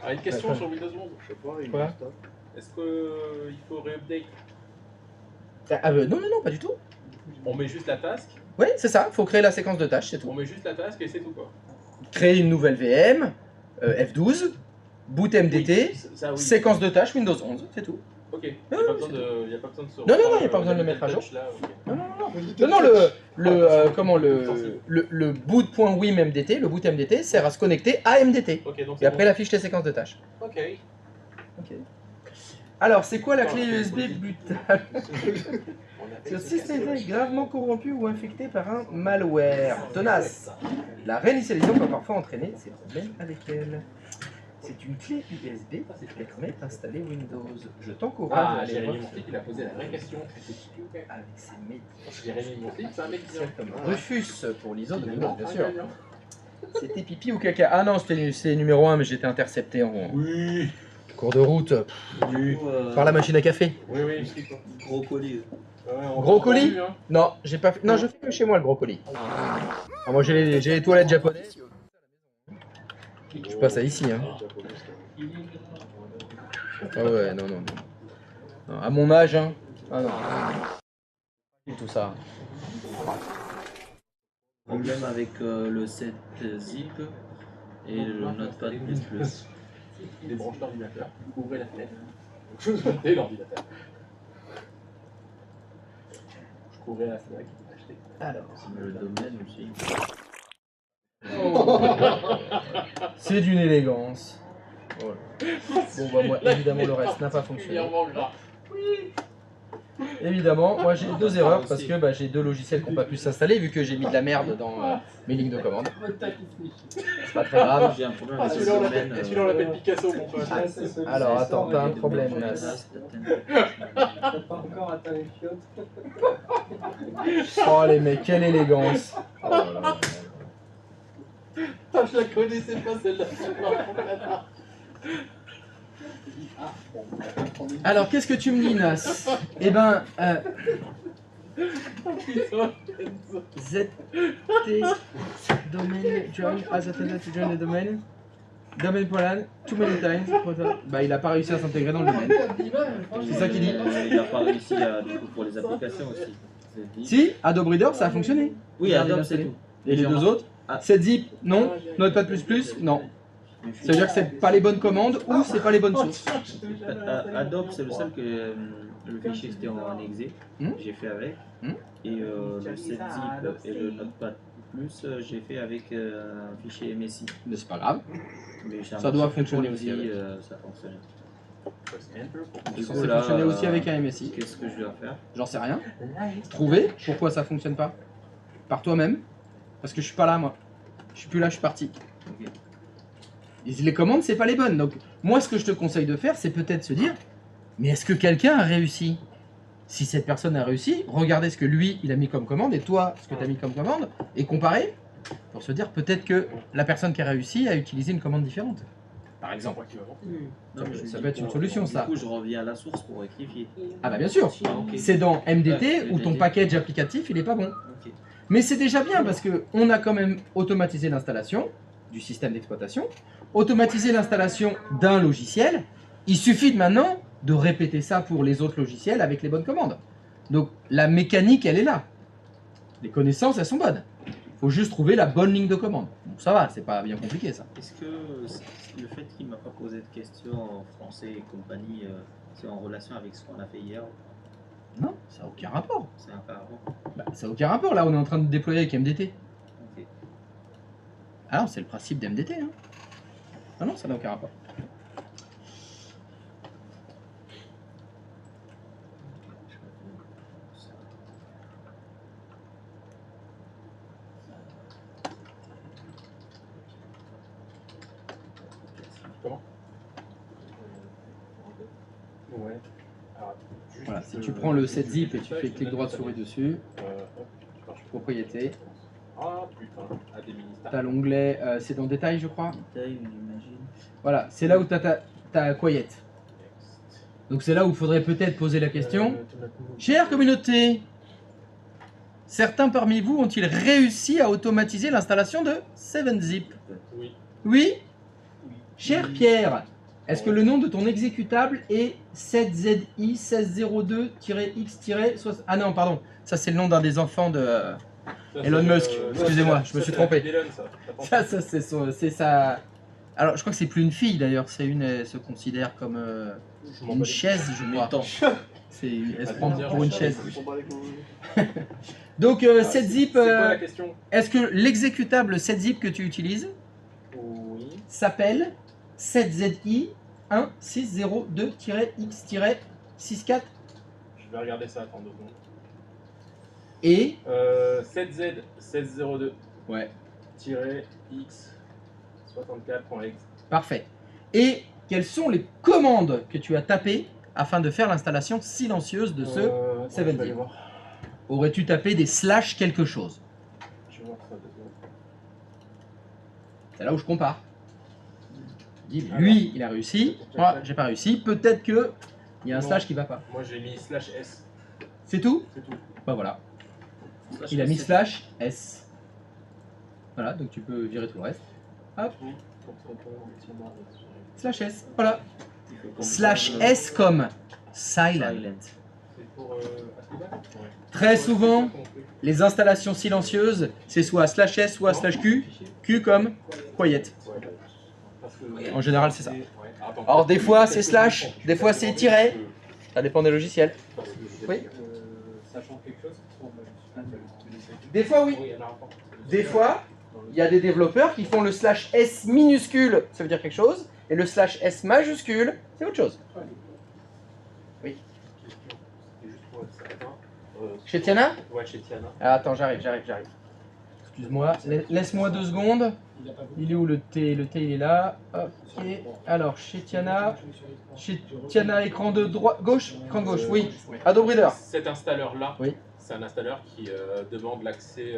Ah, une question sur Windows 11. Je sais pas, il Quoi existe, hein. Est-ce qu'il faut réupdate? Non, non, non, pas du tout. On met juste la task, Oui, c'est ça, faut créer la séquence de tâches, c'est tout. on met juste la task et c'est tout quoi. Créer une nouvelle VM, F12, boot MDT, Ça, oui. séquence de tâches Windows 11, c'est tout. Ok, il n'y a pas besoin de se Non, il n'y a pas besoin de le mettre à jour. Là, ok. Non, le boot.wim MDT, le boot MDT sert à se connecter à MDT. Ok, donc Et après, il affiche les séquences de tâches. Ok. Alors, c'est quoi la clé USB brutale? Ceci est gravement corrompu ou infecté par un malware. Tenace. La réinitialisation peut parfois entraîner ces problèmes avec elle. C'est une clé USB qui permet d'installer Windows. Je t'encourage à aller Jérémy voir Monfils, il a posé la vraie question. avec ses médias. Jérémy Monfils, c'est un mec bien. Comme Rufus pour l'ISO de Windows, bien sûr. C'était pipi ou caca? Ah non, c'était numéro 1, mais j'étais intercepté en cours de route par la machine à café. Oui, oui. Gros colis. Gros colis? Non, j'ai pas fait. Non, je fais que chez moi le gros colis. Ah, moi j'ai les toilettes japonaises. Je passe à ici, hein. Ah ouais, non. Non, à mon âge, hein. Ah non. Tout ça. Problème avec le 7 zip et le Notepad++. Débranche l'ordinateur, ouvrez la fenêtre. Je mettez l'ordinateur. Je courais à la FNAC, acheter. Alors, C'est le domaine aussi. c'est d'une élégance. Voilà. Bon bah moi évidemment le reste n'a pas fonctionné. Évidemment, moi j'ai deux erreurs parce que j'ai deux logiciels qui n'ont pas pu s'installer vu que j'ai mis de la merde dans mes lignes de commande. C'est pas très grave. J'ai un problème avec le domaine. Celui-là on l'appelle Picasso mon pote. Alors attends, t'as un problème Nas. T'as pas encore atteint les chiottes. Oh les mecs, quelle élégance. Oh là là. Je la connaissais pas celle-là. Alors qu'est-ce que tu me dis Nas? Eh ben, ZT domain join as attended to join the domain. Domain Poland, too many times. Bah il a pas réussi à s'intégrer dans le domaine. C'est ça qu'il dit. Il n'a pas réussi du coup, pour les applications aussi. Si, Adobe Reader ça a fonctionné. Oui, Adobe c'est tout. Et les deux autres? 7zip, non. Notepad++, non. Ça veut dire que c'est pas les bonnes commandes ou c'est pas les bonnes sources. Adobe c'est le seul que le fichier c'était en exe. J'ai fait avec. Et le 7zip et le Notepad+, j'ai fait avec un fichier MSI. Mais c'est pas grave. Mais ça doit fonctionner aussi avec. Ça fonctionne. C'est censé fonctionner aussi avec un MSI. Qu'est-ce que je dois faire? J'en sais rien. Trouver pourquoi ça fonctionne pas. Par toi-même. Parce que je suis pas là moi. Je suis plus là, je suis parti. Okay. Et les commandes c'est pas les bonnes. Donc moi ce que je te conseille de faire c'est peut-être se dire mais est-ce que quelqu'un a réussi? Si cette personne a réussi, regardez ce que lui il a mis comme commande et toi ce que tu as mis comme commande et comparer pour se dire peut-être que la personne qui a réussi a utilisé une commande différente. Par exemple. Ça peut être une solution ça. Du coup je reviens à la source pour rectifier. Ah bah bien sûr. Okay. C'est dans MDT où ton package applicatif il est pas bon. Okay. Mais c'est déjà bien parce qu'on a quand même automatisé l'installation du système d'exploitation, automatisé l'installation d'un logiciel. Il suffit maintenant de répéter ça pour les autres logiciels avec les bonnes commandes. Donc la mécanique, elle est là. Les connaissances, elles sont bonnes. Il faut juste trouver la bonne ligne de commande. Bon, ça va, c'est pas bien compliqué ça. Est-ce que le fait qu'il ne m'a pas posé de questions en français et compagnie, c'est en relation avec ce qu'on a fait hier? Non, ça n'a aucun rapport. C'est un peu avant. Bah, ça n'a aucun rapport, là on est en train de déployer avec MDT. Okay. Ah non, c'est le principe d'MDT. Hein. Ah non, ça n'a aucun rapport. Comment? Ouais. Alors, voilà, si tu prends le 7zip et tu fais clic droit souris dessus, propriété, ah putain, administrateur. t'as l'onglet, c'est dans détail je crois. Détail, j'imagine. Voilà, c'est là où t'as ta quiet. Donc c'est là où il faudrait peut-être poser la question. Chère communauté, certains parmi vous ont-ils réussi à automatiser l'installation de 7zip? Oui. Oui? Cher Pierre, est-ce que le nom de ton exécutable est 7ZI1602-X- Ah non, pardon, ça c'est le nom d'un des enfants de Elon Musk. Excusez-moi, je me suis trompé. Ça c'est sa Alors, je crois que c'est plus une fille d'ailleurs, c'est une, elle se considère comme Je m'en une bats les chaise, je crois. Mettons. Elle se prend pour une chaise. Ils sont pas les couilles. Donc, Ah, 7zip, C'est quoi la question? est-ce que l'exécutable 7zip que tu utilises Oui. s'appelle 7ZI 1602-X-64 Je vais regarder ça, attends 2 secondes. et 7Z 1602 ouais, X 64.exe. parfait. Et quelles sont les commandes que tu as tapées afin de faire l'installation silencieuse de ce attends, je vais 7zip? aller voir. Aurais-tu tapé des slash quelque chose? Je vais voir ça 2 secondes. C'est là où je compare. Lui, il a réussi. Moi, j'ai pas réussi. Peut-être que il y a un Non. slash qui va pas. Moi j'ai mis /S. C'est tout? C'est tout. Bah voilà. Il a mis slash S. Voilà, donc tu peux virer tout le reste. Hop, slash S. Voilà. Slash S comme silent. C'est pour Akiba? Ouais. Très souvent, les installations silencieuses, c'est soit slash S, soit slash Q. Q comme quiet. Parce que- En général, c'est ça. Ouais. Attends, Alors des fois c'est slash, des fois c'est tiret. Ça dépend des logiciels. Parce que je sais Oui. pas, Ça change quelque chose? Des fois oui. oui, alors, attends. Des fois, il y a des développeurs qui font le slash S minuscule, ça veut dire quelque chose, et le slash S majuscule, c'est autre chose. Oui. C'était juste pour être certain. Chez Tiana? Ouais, chez Tiana. Ah, attends, j'arrive. Excuse-moi, laisse-moi 2 secondes. Il a pas voulu. Il est où le T? Le T il est là. Ok. Alors, chez Tiana, écran de droite, gauche, écran de gauche, oui. Adobe Reader. Cet installeur-là, Oui. c'est un installeur qui demande l'accès,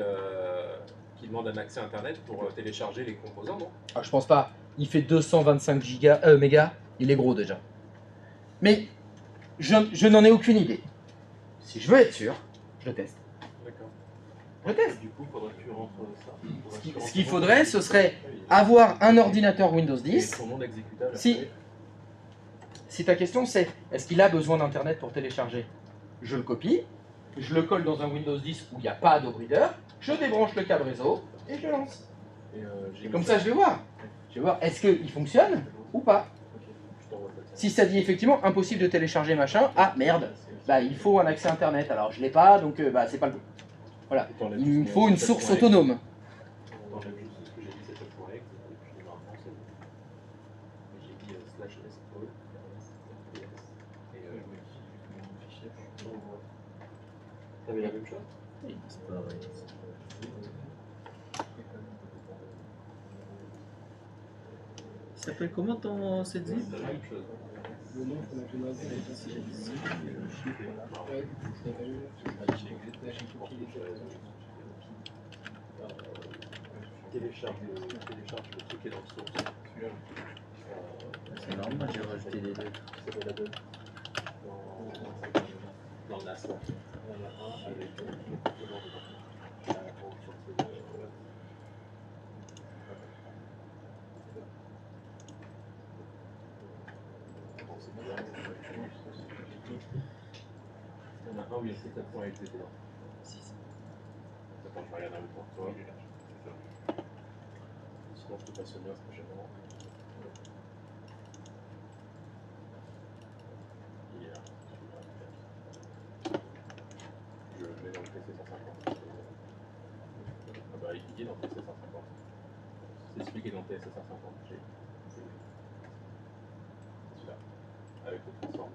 qui demande un accès internet pour télécharger les composants, non? Ah, je pense pas. Il fait 225 mégas. Il est gros déjà. Mais je n'en ai aucune idée. Si je veux être sûr, je le teste. D'accord. Je teste. Du coup, faudrait que tu rentres ça. Ce qu'il faudrait, ce serait avoir un ordinateur Windows Et 10. ton nom d'exécutable. Si. après. Si ta question c'est est-ce qu'il a besoin d'internet pour télécharger, je le copie, je le colle dans un Windows 10 où il n'y a pas Adobe Reader, je débranche le câble réseau et je le lance. J'ai Et mis comme ça je vais voir. Je vais voir est-ce qu'il fonctionne ou pas. Ok, je t'envoie ça. Si ça dit effectivement impossible de télécharger machin, ah merde, bah il faut un accès internet. Alors je l'ai pas donc bah c'est pas le bon. Voilà, il me faut une source autonome. Dans la vue, c'est ce que j'ai dit, c'est ça pour exe, et puis normalement c'est bon. Mais j'ai mis /s pro, et je modifie mon fichier. T'avais la même chose? Oui, c'est pareil. Il s'appelle comment ton 7zip? C'est la même chose. Le nom, il faut que je Télécharge le truc qui est dans le source. C'est normal, j'ai rajouté les deux. Ça fait la donne. Dans le NAS. Il y en a un avec le composant dedans. Il y en a un où il y a 7.exe dedans. Attends, je vais regarder en même temps. Toi, sinon, je te passe le lien prochainement. Il est là. Je le mets dans le PC 150. Ah bah, il est dans le PC 150. C'est celui qui est dans le PC 150. C'est celui-là. Avec le transform.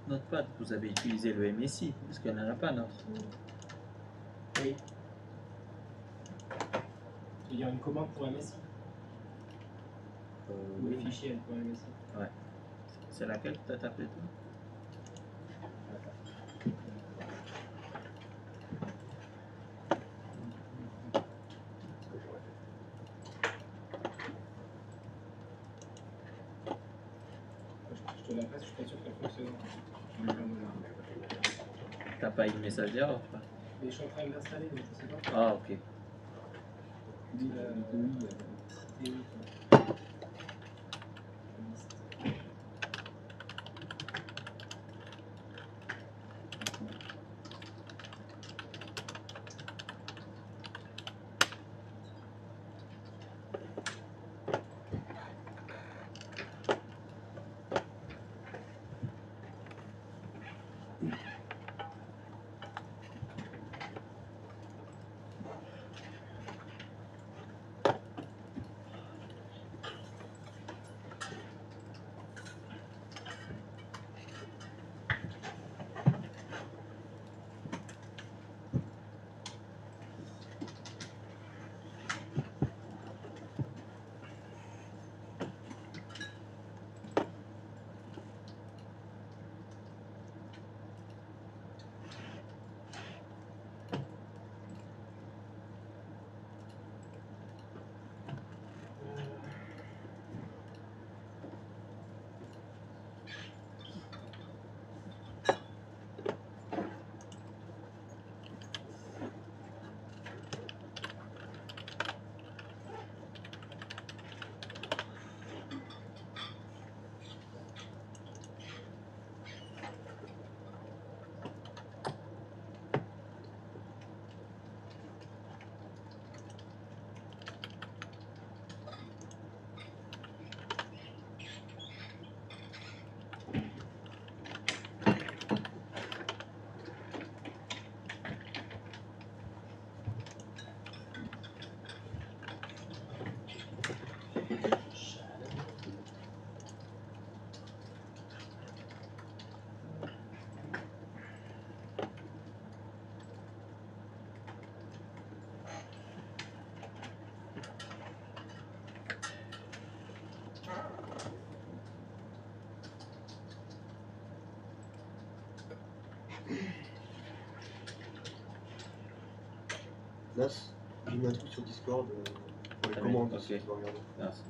Notepad, vous avez utilisé le MSI, parce qu'il n'y en a pas notre. Oui. Il y a une commande pour MSI. Ou le fichier .msi. Ouais. C'est laquelle que tu as tapé toi? Je te la passe, je suis pas sûr qu'elle fonctionne. T'as pas eu le message d'erreur? Mais je suis en train de l'installer, donc je sais pas. Ah, ok. Nas, j'ai mis un truc sur Discord pour les commandes aussi, tu vas regarder. Merci.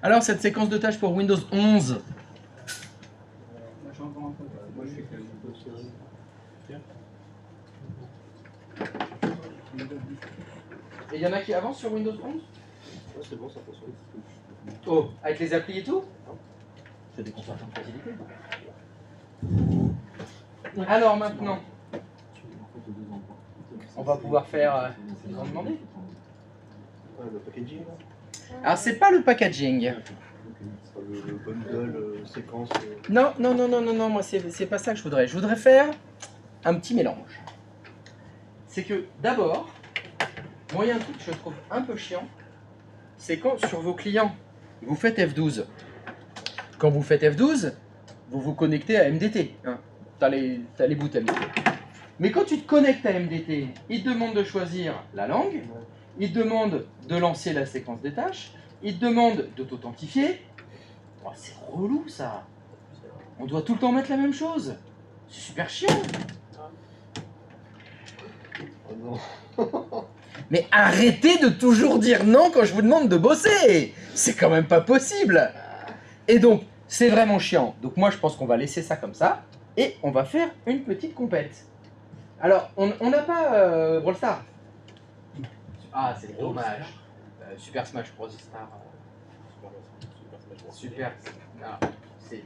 Alors, cette séquence de tâches pour Windows 11, Moi, je fais que Et il y en a qui avancent sur Windows 11? Ouais, c'est bon, ça fonctionne. Oh, avec les applis et tout? C'est des consortiums de facilité. Alors maintenant, on va pouvoir faire... ils ont demandé. Le packaging, là. Alors c'est pas le packaging. C'est pas le bundle séquence. Non, non, non, non, non, non, moi c'est pas ça que je voudrais. Je voudrais faire un petit mélange. C'est que d'abord, moi il y a un truc que je trouve un peu chiant, c'est quand sur vos clients, vous faites F12. Quand vous faites F12, vous vous connectez à MDT. Hein. T'as les bouts MDT. Mais quand tu te connectes à MDT, il te demande de choisir la langue, il te demande de lancer la séquence des tâches, il te demande de t'authentifier. Oh, c'est relou ça. On doit tout le temps mettre la même chose. C'est super chiant. Oh non. Mais arrêtez de toujours dire non quand je vous demande de bosser. C'est quand même pas possible. Et donc, c'est vraiment chiant. Donc moi, je pense qu'on va laisser ça comme ça. Et on va faire une petite compète. Alors, on n'a pas Brawl Stars. Ah, c'est dommage. Super Smash Bros. Star. Super. Non, c'est...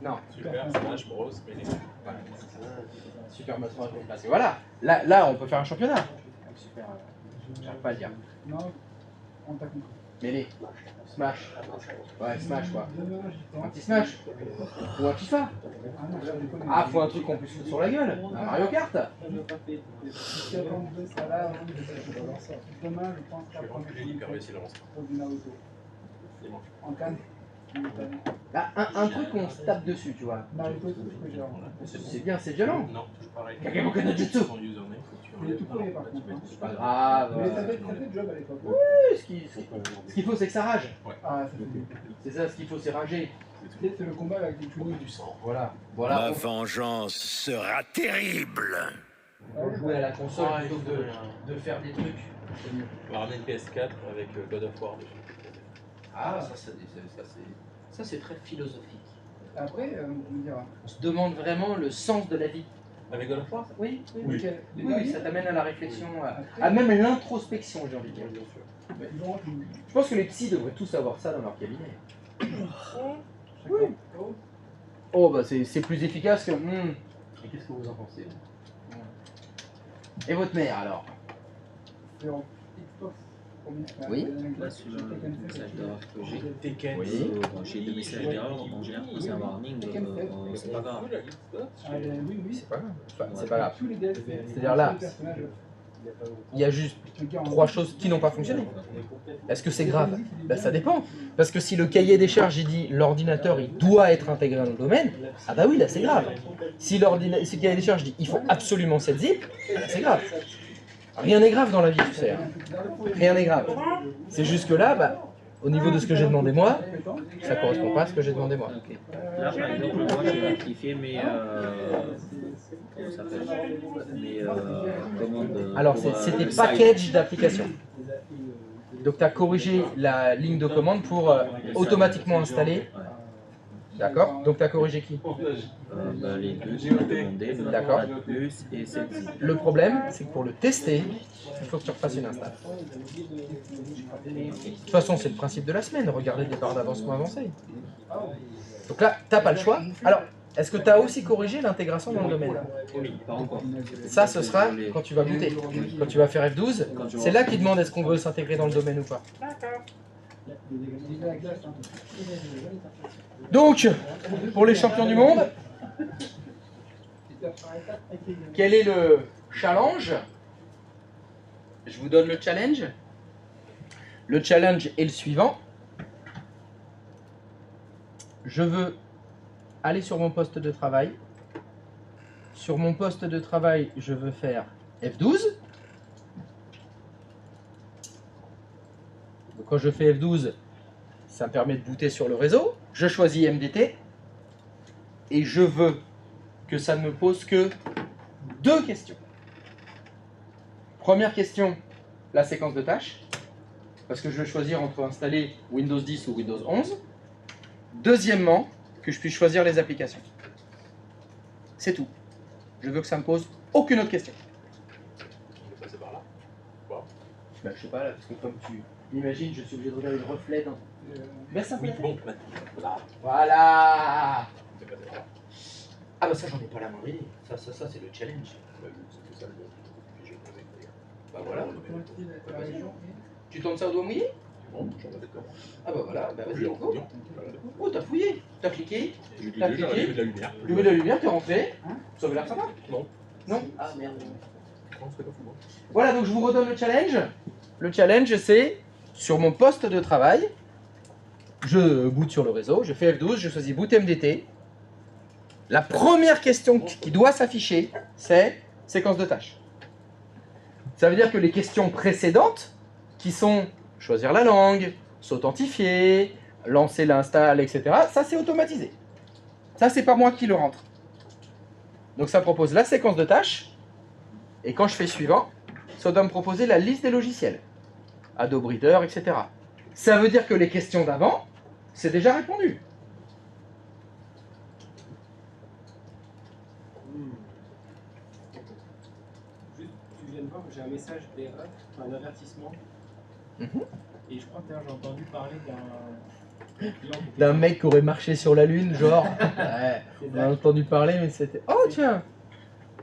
Non. Super Smash Bros. Mais Voilà, Super Smash Bros. Parce que voilà, là, on peut faire un championnat. Super. J'arrive pas à le dire. Non, on t'a compris. Mêlée. Smash. Ouais, Smash quoi. Un petit Smash. Ou un FIFA. Ah, faut un truc qu'on puisse foutre sur la gueule. Un Mario Kart. Demain, je pense je vais voir que j'ai hyper réussi l'avance. En canne. Bah, un truc qu'on se tape dessus, tu vois. Naruto, c'est ce que j'ai en C'est bien, c'est violent. Non, toujours pareil. Kakeboku no Jutsu. Son username, faut que tu Il est enlèves. tout collé par contre. C'est pas grave. Mais ça fait le job à l'époque. Ce qu'il faut, c'est que ça rage. Ah, ça fait du C'est ça, ce qu'il faut, c'est rager. C'est le combat avec des tunnels. Du sang. Voilà. Voilà. Ma vengeance sera terrible. Pour jouer à la console plutôt que de faire des trucs. C'est mieux. On va ramener une PS4 avec God of War dessus. Ah, ça c'est très philosophique. Après, on me dira. On se demande vraiment le sens de la vie. Avec God of War Oui, oui, Oui. Lequel Les oui, derniers ça t'amène à la réflexion, à même l'introspection, j'ai envie de dire. Bien sûr. Bah, ils ont une- Je pense que les psys devraient tous avoir ça dans leur cabinet. Oui. Oh, bah c'est plus efficace que... Et qu'est-ce que vous en pensez? Et votre mère, alors? Zéro. Xbox. Combien? Oui. Là, sur le message d'erreur que j'ai, Tekken. Oui. j'ai deux messages d'erreur, en général, quand c'est un warning, c'est pas grave. Ah, oui, oui. C'est pas grave. Enfin, c'est pas grave. Tous les DLC. C'est-à-dire là, tous les personnages, il y a juste je te garantis. 3 choses qui n'ont pas fonctionné. Est-ce que c'est grave? Ben, ça dépend. Parce que si le cahier des charges il dit l'ordinateur il doit être intégré dans le domaine, ah bah oui, là c'est grave. Si le cahier des charges dit il faut absolument cette zip, là c'est grave. Rien n'est grave dans la vie, tu sais. Hein. Rien n'est grave. C'est juste que là, bah, au niveau de ce que j'ai demandé moi, ça correspond pas à ce que j'ai demandé moi. Ok. Là, par exemple, moi, j'ai rectifié mes... comment ça s'appelle? Mes commandes... Alors pour, c'était le package d'application. Donc tu as corrigé la ligne de commande pour automatiquement installer. D'accord? Donc tu as corrigé qui? bah, les deux que tu m'as demandé, le D'accord. plus et cette zip. Le problème, c'est que pour le tester, il faut que tu refasses une install. De toute façon, c'est le principe de la semaine, regarder des barres d'avancement avancées. Donc là, tu n'as pas le choix. Alors, est-ce que tu as aussi corrigé l'intégration dans le domaine? Oui, pas encore. Ça, ce sera quand tu vas booter. Quand tu vas faire F12, c'est là qu'il demande est-ce qu'on veut s'intégrer dans le domaine ou pas. Donc, pour les champions du monde, quel est le challenge? Je vous donne le challenge. Le challenge est le suivant. Je veux aller sur mon poste de travail. Sur mon poste de travail, je veux faire F12. Donc, quand je fais F12, ça me permet de booter sur le réseau. Je choisis MDT. Et je veux que ça ne me pose que 2 questions. Première question, la séquence de tâches. Parce que je veux choisir entre installer Windows 10 ou Windows 11. Deuxièmement, que je puisse choisir les applications. C'est tout. Je veux que ça me pose aucune autre question. On est passé par là. Wow. Bah, je sais pas, là, parce que comme tu imagines, je suis obligé de regarder le reflet dans... Verse un peu Oui, la tête. bon, voilà. Voilà. On est passé par là. Ah bah ça, j'en ai pas la moindre idée. Ça c'est le challenge. Bah, c'était ça le bon. J'ai posé d'ailleurs. Bah voilà. Ta région. Tu tournes ça au doigt mouillé? Bon, j'en avais d'accord. Ah bah voilà, bah vas-y, J'ai go. fouillé. Oh, t'as fouillé. T'as cliqué. J'ai T'as cliqué, j'ai cliqué. allumé de la lumière. Levé de la lumière, t'es rentré. Ça avait l'air sympa. Non. Non. Ah merde. Non, c'était pas fou. Moi. Voilà, donc je vous redonne le challenge. Le challenge, c'est sur mon poste de travail. Je boot sur le réseau, je fais F12, je choisis boot MDT. La première question qui doit s'afficher, c'est séquence de tâches. Ça veut dire que les questions précédentes, qui sont choisir la langue, s'authentifier, lancer l'install, etc., ça c'est automatisé. Ça c'est pas moi qui le rentre. Donc ça propose la séquence de tâches, et quand je fais suivant, ça doit me proposer la liste des logiciels. Adobe Reader, etc. Ça veut dire que les questions d'avant, c'est déjà répondu. Juste, tu viens de voir, j'ai un message d'erreur, un avertissement. Mhm. Et je crois que d'ailleurs j'ai entendu parler d'un client qui était- D'un mec qui aurait marché sur la lune, genre. Ouais, on a entendu parler, mais c'était... Oh tiens,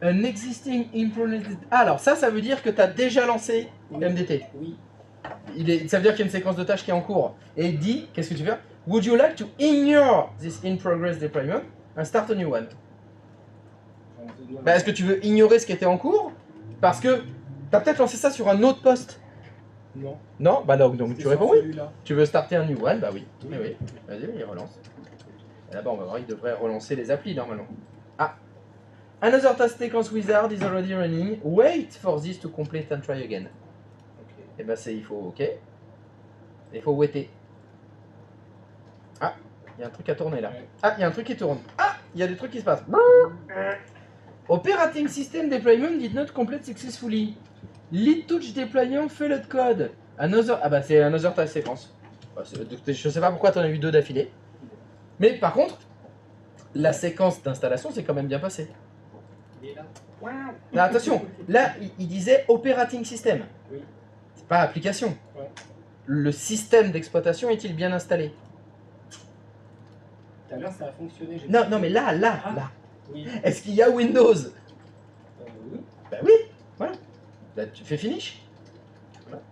an existing implemented... Alors ça veut dire que tu as déjà lancé MDT. Oui. Ça veut dire qu'il y a une séquence de tâches qui est en cours. Et il dit, qu'est-ce que tu fais? Would you like to ignore this in-progress deployment and start a new one? Bah, est-ce que tu veux ignorer ce qui était en cours? Parce que tu as peut-être lancé ça sur un autre poste. Non. Non? Bah donc tu C'était réponds sur oui. celui-là. Tu veux starter un new one? Bah oui. Oui. Oui, oui. Vas-y, il relance. Et là-bas, on va voir, il devrait relancer les applis normalement. Ah! Another task sequence wizard is already running. Wait for this to complete and try again. Et bah il faut OK. Il faut waiter. Ah! Il y a un truc à tourner là. Ah! Il y a un truc qui tourne. Ah! Il y a des trucs qui se passent. Operating system deployment did not complete successfully. Lead touch deployment failed code. Another... Ah bah c'est another task sequence. Bah, je sais pas pourquoi tu en as eu deux d'affilée. Mais par contre, la séquence d'installation s'est quand même bien passée. Il est là. Non, attention, là il disait operating system. Oui. C'est pas application. Ouais. Le système d'exploitation est-il bien installé? Tout à l'heure ça a fonctionné. j'ai Non, pas- non mais là. Ah. Oui. Est-ce qu'il y a Windows? Oui. Ben oui, voilà. Là, tu fais finish. Voilà.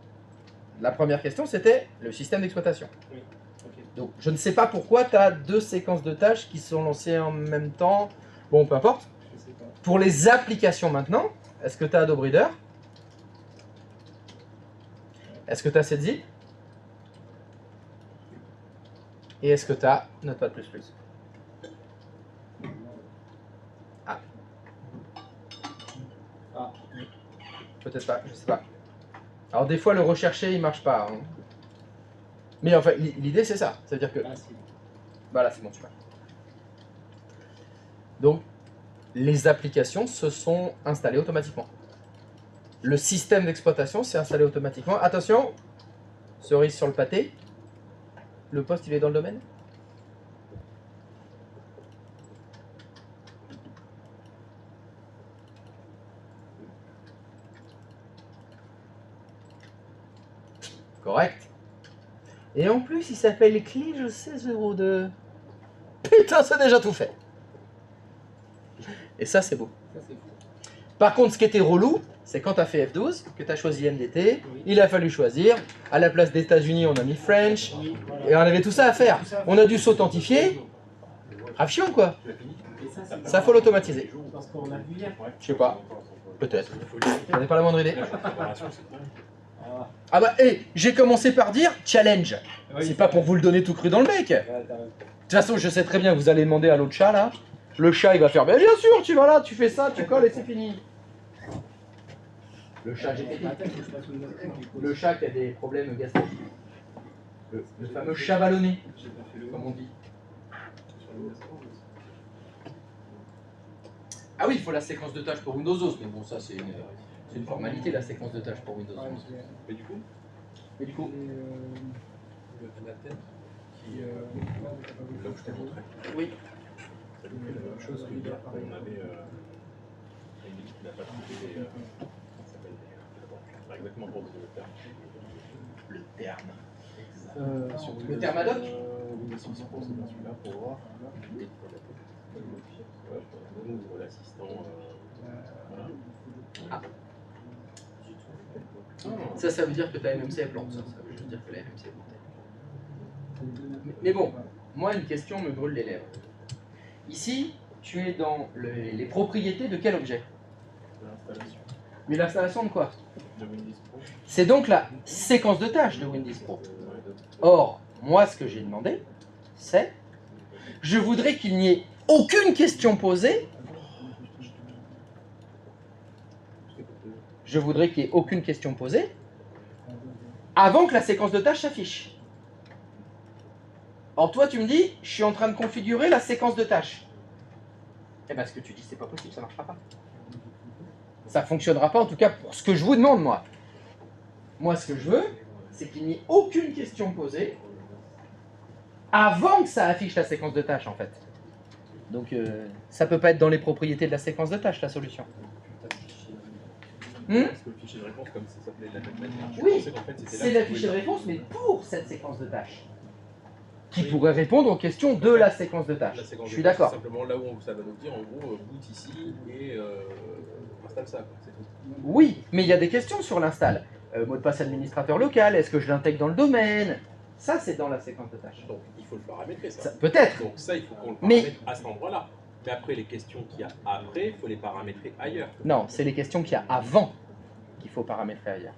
La première question c'était le système d'exploitation. Oui. Ok. Donc je ne sais pas pourquoi tu as deux séquences de tâches qui sont lancées en même temps. Bon, peu importe. Je sais pas. Pour les applications maintenant, est-ce que tu as Adobe Reader? Est-ce que tu as ZZip? Et est-ce que tu as Notepad++? Ah. Ah. Peut-être pas, je sais pas. Alors des fois le rechercher il marche pas. Hein. Mais enfin l'idée c'est ça. C'est-à-dire que... Ah si. Voilà, c'est bon, super. Donc les applications se sont installées automatiquement. Le système d'exploitation s'est installé automatiquement. Attention, cerise sur le pâté. Le poste il est dans le domaine? Correct. Et en plus, il s'appelle Clige 1602. Putain, c'est déjà tout fait. Et ça, c'est beau. Ça c'est fou. Par contre, ce qui était relou, c'est quand tu as fait F12, que tu as choisi MDT, Oui. il a fallu choisir. À la place des États-Unis, on a mis French. Oui, voilà. Et on avait tout ça à faire. Tout ça à On a dû s'authentifier. Grave chiant, quoi. Et ça, Ça, faut l'automatiser. Parce qu'on a vu hier. Je sais pas. Peut-être. J'en ai pas la moindre idée. Ah. Ah bah, hé, j'ai commencé par dire challenge. Oui. C'est pas pour vous le donner tout cru dans le bec. De Ouais, t'as raison. toute façon, je sais très bien que vous allez demander à l'autre chat là. Le chat, il va faire bien sûr, tu vas là, tu fais ça, tu colles et c'est fini. Le chat, j'ai Attends, faut que je fasse une note, du coup. le chat qui a des problèmes gastriques. Le fameux chat ballonné, J'ai pas fait le comme on dit. sur le restaurant, mais Ah oui, il faut la séquence de tâches pour Windows 11, mais bon, ça c'est une formalité la séquence de tâches pour Windows c'est- ouais, 11. Mais du coup, Mais du coup, la tête, qui, là où je t'ai montré, oui. ça nous fait la même chose que hier quand on avait une équipe qui n'a pas trouvé les. Comment ça s'appelle les. Pas exactement pour le terme. Le terme. Le terme ad hoc Windows 6 Pro, c'est bien celui-là pour voir. Nous ouvrons l'assistant. Voilà. Ah. Ça veut dire que ta MMC est plante. Ça veut dire que la MMC est plantée. Mais bon, moi, une question me brûle les lèvres. Ici, tu es dans les propriétés de quel objet? L'installation. Mais l'installation de quoi? De Windows Pro. C'est donc la séquence de tâches de Windows Pro. Or, moi, ce que j'ai demandé, c'est je voudrais qu'il n'y ait aucune question posée. Je voudrais qu'il n'y ait aucune question posée avant que la séquence de tâches s'affiche. Or, toi, tu me dis, je suis en train de configurer la séquence de tâches. Eh bien, ce que tu dis, c'est pas possible, ça ne marchera pas. Ça ne fonctionnera pas, en tout cas, pour ce que je vous demande, moi. Moi, ce que je veux, c'est qu'il n'y ait aucune question posée avant que ça affiche la séquence de tâches, en fait. Donc, ça ne peut pas être dans les propriétés de la séquence de tâches, la solution. Parce que le fichier de réponse, comme ça s'appelait de la même manière, je Oui, pensais qu'en fait, c'était c'est là le que fichier de tu réponse, mais pour cette séquence de tâches. Qui pourrait répondre aux questions de la séquence de tâches. La séquence Je de suis tâches, d'accord. c'est simplement là où ça va nous dire, en gros, boot ici et installe ça, quoi, c'est tout. Oui, mais il y a des questions sur l'install. Mot de passe administrateur local, est-ce que je l'intègre dans le domaine? Ça, c'est dans la séquence de tâches. Donc, il faut le paramétrer, ça. Peut-être. Donc ça, il faut qu'on le Mais- paramètre à cet endroit-là. Mais après, les questions qu'il y a après, il faut les paramétrer ailleurs. Non, c'est les questions qu'il y a avant qu'il faut paramétrer ailleurs.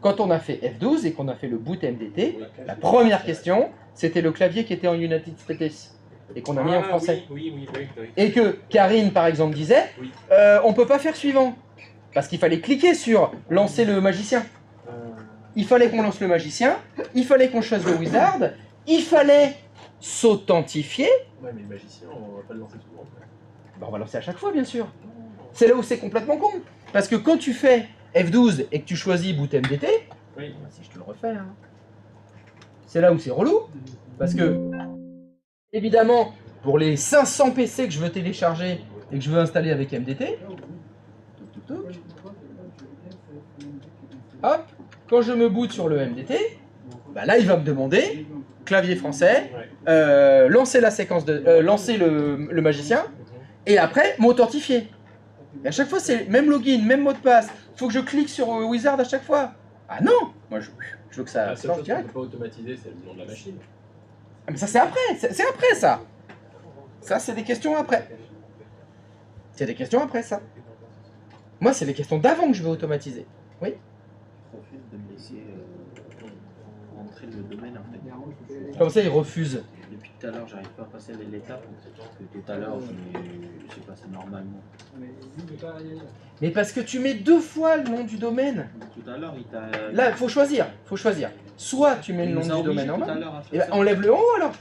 Quand on a fait F12 et qu'on a fait le boot MDT, la première question, c'était le clavier qui était en United States et qu'on a mis en français. Oui. Et que Karine, par exemple, disait, Oui. on ne peut pas faire suivant. Parce qu'il fallait cliquer sur lancer le magicien. Il fallait qu'on lance le magicien, il fallait qu'on choisisse le wizard, il fallait s'authentifier. Ouais, mais le magicien, on va pas le lancer souvent. Ben, on va lancer à chaque fois, bien sûr. C'est là où c'est complètement con. Parce que quand tu fais F12 et que tu choisis boot MDT, Oui. si je te le refais, hein, c'est là où c'est relou. Parce que, évidemment, pour les 500 PC que je veux télécharger et que je veux installer avec MDT, hop, quand je me boot sur le MDT, bah là il va me demander, clavier français, lancer la séquence de, lancer le magicien, et après m'authentifier. Et à chaque fois c'est même login, même mot de passe. Il faut que je clique sur Wizard à chaque fois. Ah non, moi je veux que ça La se seule lance chose qu'on direct. peut pas automatiser, c'est le nom de la machine. Ah, mais ça c'est après, c'est après ça. Ça c'est des questions après. C'est des questions après ça. Moi c'est les questions d'avant que je veux automatiser. Oui. Refuse de me laisser rentrer le domaine en fait. Comme ça il refuse. Depuis tout à l'heure, j'arrive pas à passer l'étape que tout à l'heure j'ai passé normalement. Mais parce que tu mets 2 fois le nom du domaine. Tout à l'heure, il t'a. Là, il faut choisir. Soit tu mets le nom du domaine en bas, et ben, enlève le en haut alors.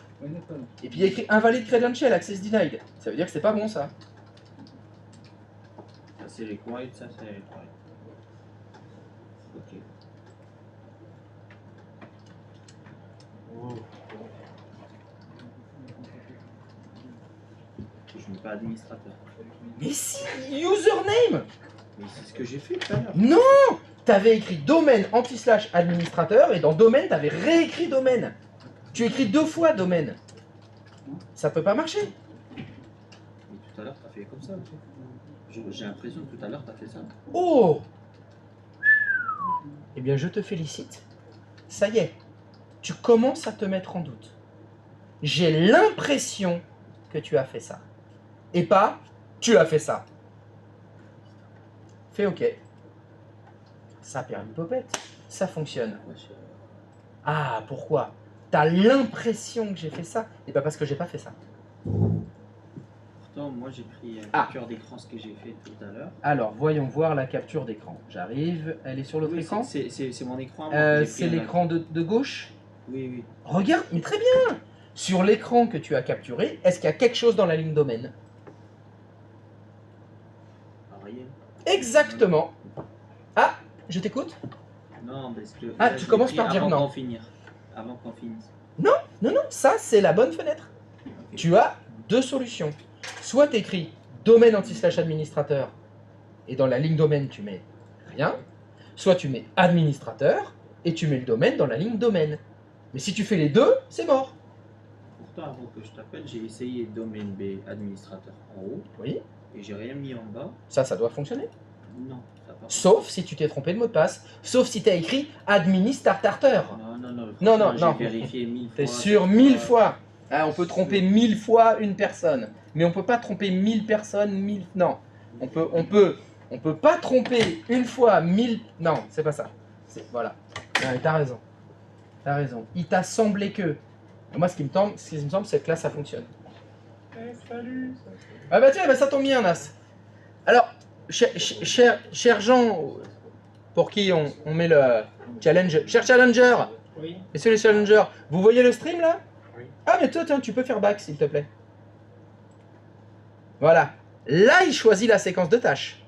Et puis il y a écrit invalid credential, access denied. Ça veut dire que c'est pas bon ça. Ça c'est les quiet, ça c'est les quiet. Ok. Je ne mets pas administrateur. Mais si, username. Mais c'est ce que j'ai fait tout à l'heure. Non, t'avais écrit domaine anti-slash administrateur et dans domaine t'avais réécrit domaine. Tu écris 2 fois domaine. Ça peut pas marcher. Mais tout à l'heure, t'as fait comme ça. J'ai l'impression que tout à l'heure, t'as fait ça. Oh. Eh bien, je te félicite. Ça y est, tu commences à te mettre en doute. J'ai l'impression que tu as fait ça. Et pas, tu as fait ça. Fais OK. Ça a permis popette. Ça fonctionne. Ah, pourquoi? T'as l'impression que j'ai fait ça? Et pas parce que j'ai pas fait ça. Pourtant, moi, j'ai pris capture d'écran ce que j'ai fait tout à l'heure. Alors, voyons voir la capture d'écran. J'arrive. Elle est sur l'autre écran? C'est mon écran. Moi, c'est l'écran de gauche? Oui. Regarde, mais très bien. Sur l'écran que tu as capturé, est-ce qu'il y a quelque chose dans la ligne domaine? Rien. Exactement. Ah, je t'écoute? Non, parce que. Ah, tu commences par dire non. Avant qu'on finisse. Non, ça c'est la bonne fenêtre. Tu as deux solutions. Soit tu écris domaine anti-slash administrateur, et dans la ligne domaine, tu mets rien. Soit tu mets administrateur, et tu mets le domaine dans la ligne domaine. Mais si tu fais les deux, c'est mort. Pourtant, avant que je t'appelle, j'ai essayé domaine B administrateur en haut. Oui. Et j'ai rien mis en bas. Ça doit fonctionner. Non, ça part. Sauf si tu t'es trompé de mot de passe. Sauf si tu as écrit administrateur. Non. J'ai vérifié 1000 fois. T'es sûr 1000 fois. Ah, on peut tromper 1000 fois une personne. Mais on peut pas tromper 1000 personnes, 1000... Non. On peut pas tromper une fois 1000... Non, c'est pas ça. Voilà. Ouais, t'as raison. T'as raison. Il t'a semblé que... Moi, ce qui me semble, c'est que là, ça fonctionne. Salut. Ah bah tiens, bah ça tombe bien, Nas. Alors, cher Jean, pour qui on met le challenge... Cher Challenger. Oui. Messieurs les challengers, vous voyez le stream, là? Oui. Ah, mais toi, tiens, tu peux faire back, s'il te plaît. Voilà. Là, il choisit la séquence de tâches.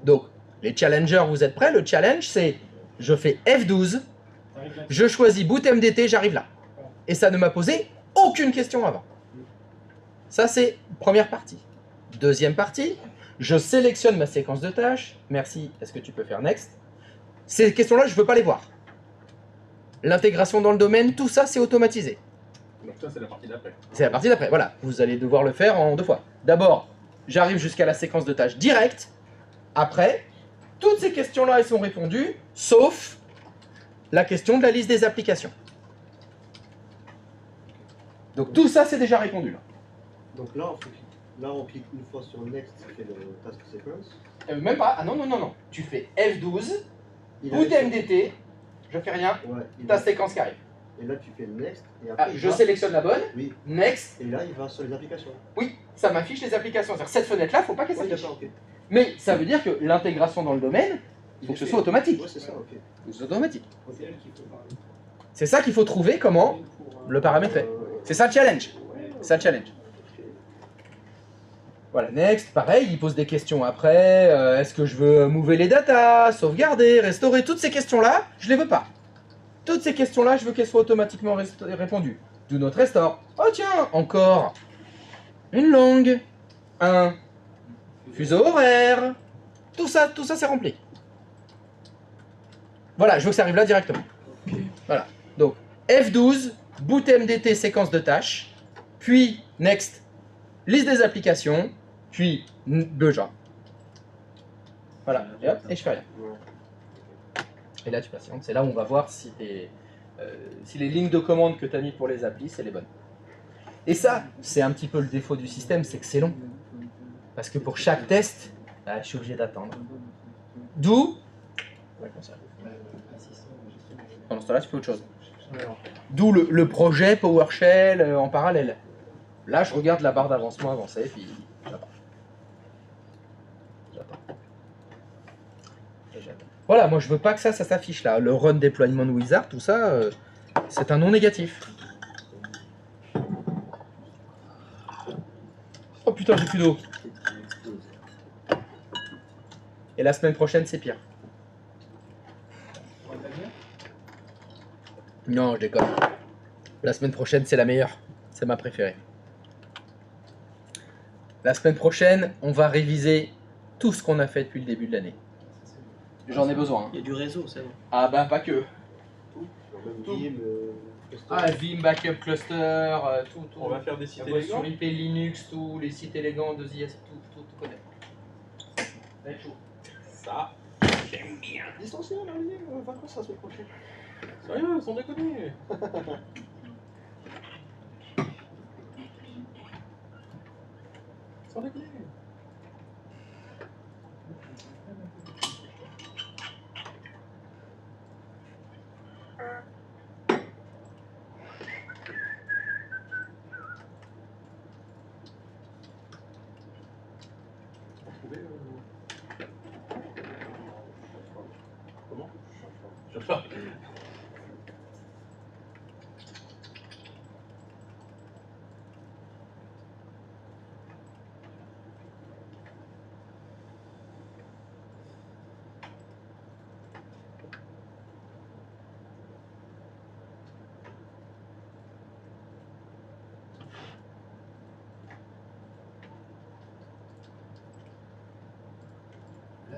Donc, les challengers, vous êtes prêts? Le challenge, c'est je fais F12, je choisis boot MDT, j'arrive là. Et ça ne m'a posé aucune question avant. Ça, c'est première partie. Deuxième partie, je sélectionne ma séquence de tâches. Merci, est-ce que tu peux faire next? Ces questions-là, je ne veux pas les voir. L'intégration dans le domaine, tout ça, c'est automatisé. Donc ça, c'est la partie d'après. C'est la partie d'après, voilà. Vous allez devoir le faire en deux fois. D'abord, j'arrive jusqu'à la séquence de tâches directe. Après, toutes ces questions-là, elles sont répondues, sauf la question de la liste des applications. Donc tout ça, c'est déjà répondu. Là. Donc là, on clique une fois sur Next, ça fait le task sequence. Même pas, ah non. Tu fais F12, boot MDT, je fais rien, Ouais, ta séquence qui arrive. Et là, tu fais Next. Et après, Je sélectionne la bonne, oui. Next. Et là, il va sur les applications. Oui, ça m'affiche les applications. C'est-à-dire cette fenêtre-là, il ne faut pas qu'elle s'affiche. D'accord, ok. Mais ça veut dire que l'intégration dans le domaine, il faut que ce soit automatique. Ouais, c'est ça, ok. Il faut que ce soit automatique. C'est elle qu'il faut parler. C'est ça qu'il faut trouver comment le paramétrer. C'est ça le challenge. C'est ça le challenge. Voilà, next, pareil, il pose des questions après. Est-ce que je veux mover les datas, sauvegarder, restaurer? Toutes ces questions-là, je les veux pas. Toutes ces questions-là, je veux qu'elles soient automatiquement répondues. Do not restore. Oh tiens, encore une langue, un fuseau horaire. Tout ça c'est rempli. Voilà, je veux que ça arrive là directement. Voilà. Donc, F12, boot MDT, séquence de tâches, puis next, liste des applications, puis besoin. Voilà, et hop, et je fais rien. Et là, tu patientes. C'est là où on va voir si, si les lignes de commande que tu as mis pour les applis, c'est les bonnes. Et ça, c'est un petit peu le défaut du système, c'est que c'est long. Parce que pour chaque test, bah, je suis obligé d'attendre. D'où... Pendant ce temps-là, tu fais autre chose. D'où le projet PowerShell en parallèle. Là, je regarde la barre d'avancement avancer, puis j'attends. Voilà, moi je veux pas que ça s'affiche là. Le Run Deployment Wizard, tout ça, c'est un non négatif. Oh putain, j'ai plus d'eau. Et la semaine prochaine, c'est pire. Non, je déconne. La semaine prochaine, c'est la meilleure. C'est ma préférée. La semaine prochaine, on va réviser tout ce qu'on a fait depuis le début de l'année. J'en ai besoin. Hein. Il y a du réseau, c'est bon. Ah bah pas que. Tout. Vim, Backup Cluster, tout. On va faire des sites élégants. élégants. Sur IP Linux, tous les sites élégants de ZS, tout connaît. Ça va être chaud. Ça, j'aime bien. Distanciel, Olivier, vacances la semaine prochaine. Sérieux, sans déconner. Sans déconner. Comment? Je sais pas.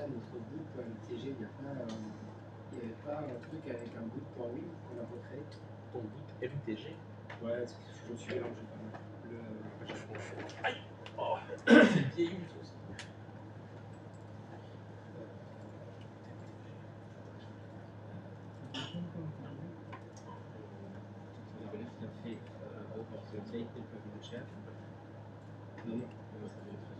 là, notre boot, le TG, il n'y avait pas un truc avec un boot.win qu'on a recréé. Ton boot MTG. Ouais, je me suis mélangé pas mal. Aïe. Oh, c'est vieilli tout ça. Non, non, ça fait très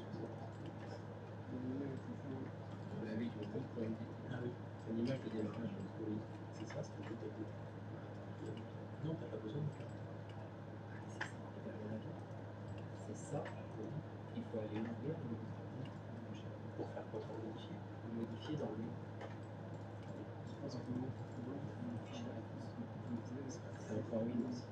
bah oui, le boot pour Ah oui. c'est une image de démarrage. Oui, C'est ça, c'est le boot MTG. Non, t'as pas besoin de ça. C'est ça. Il faut aller ouvrir le Pour faire quoi, pour modifier? modifier dans le. C'est un point win aussi.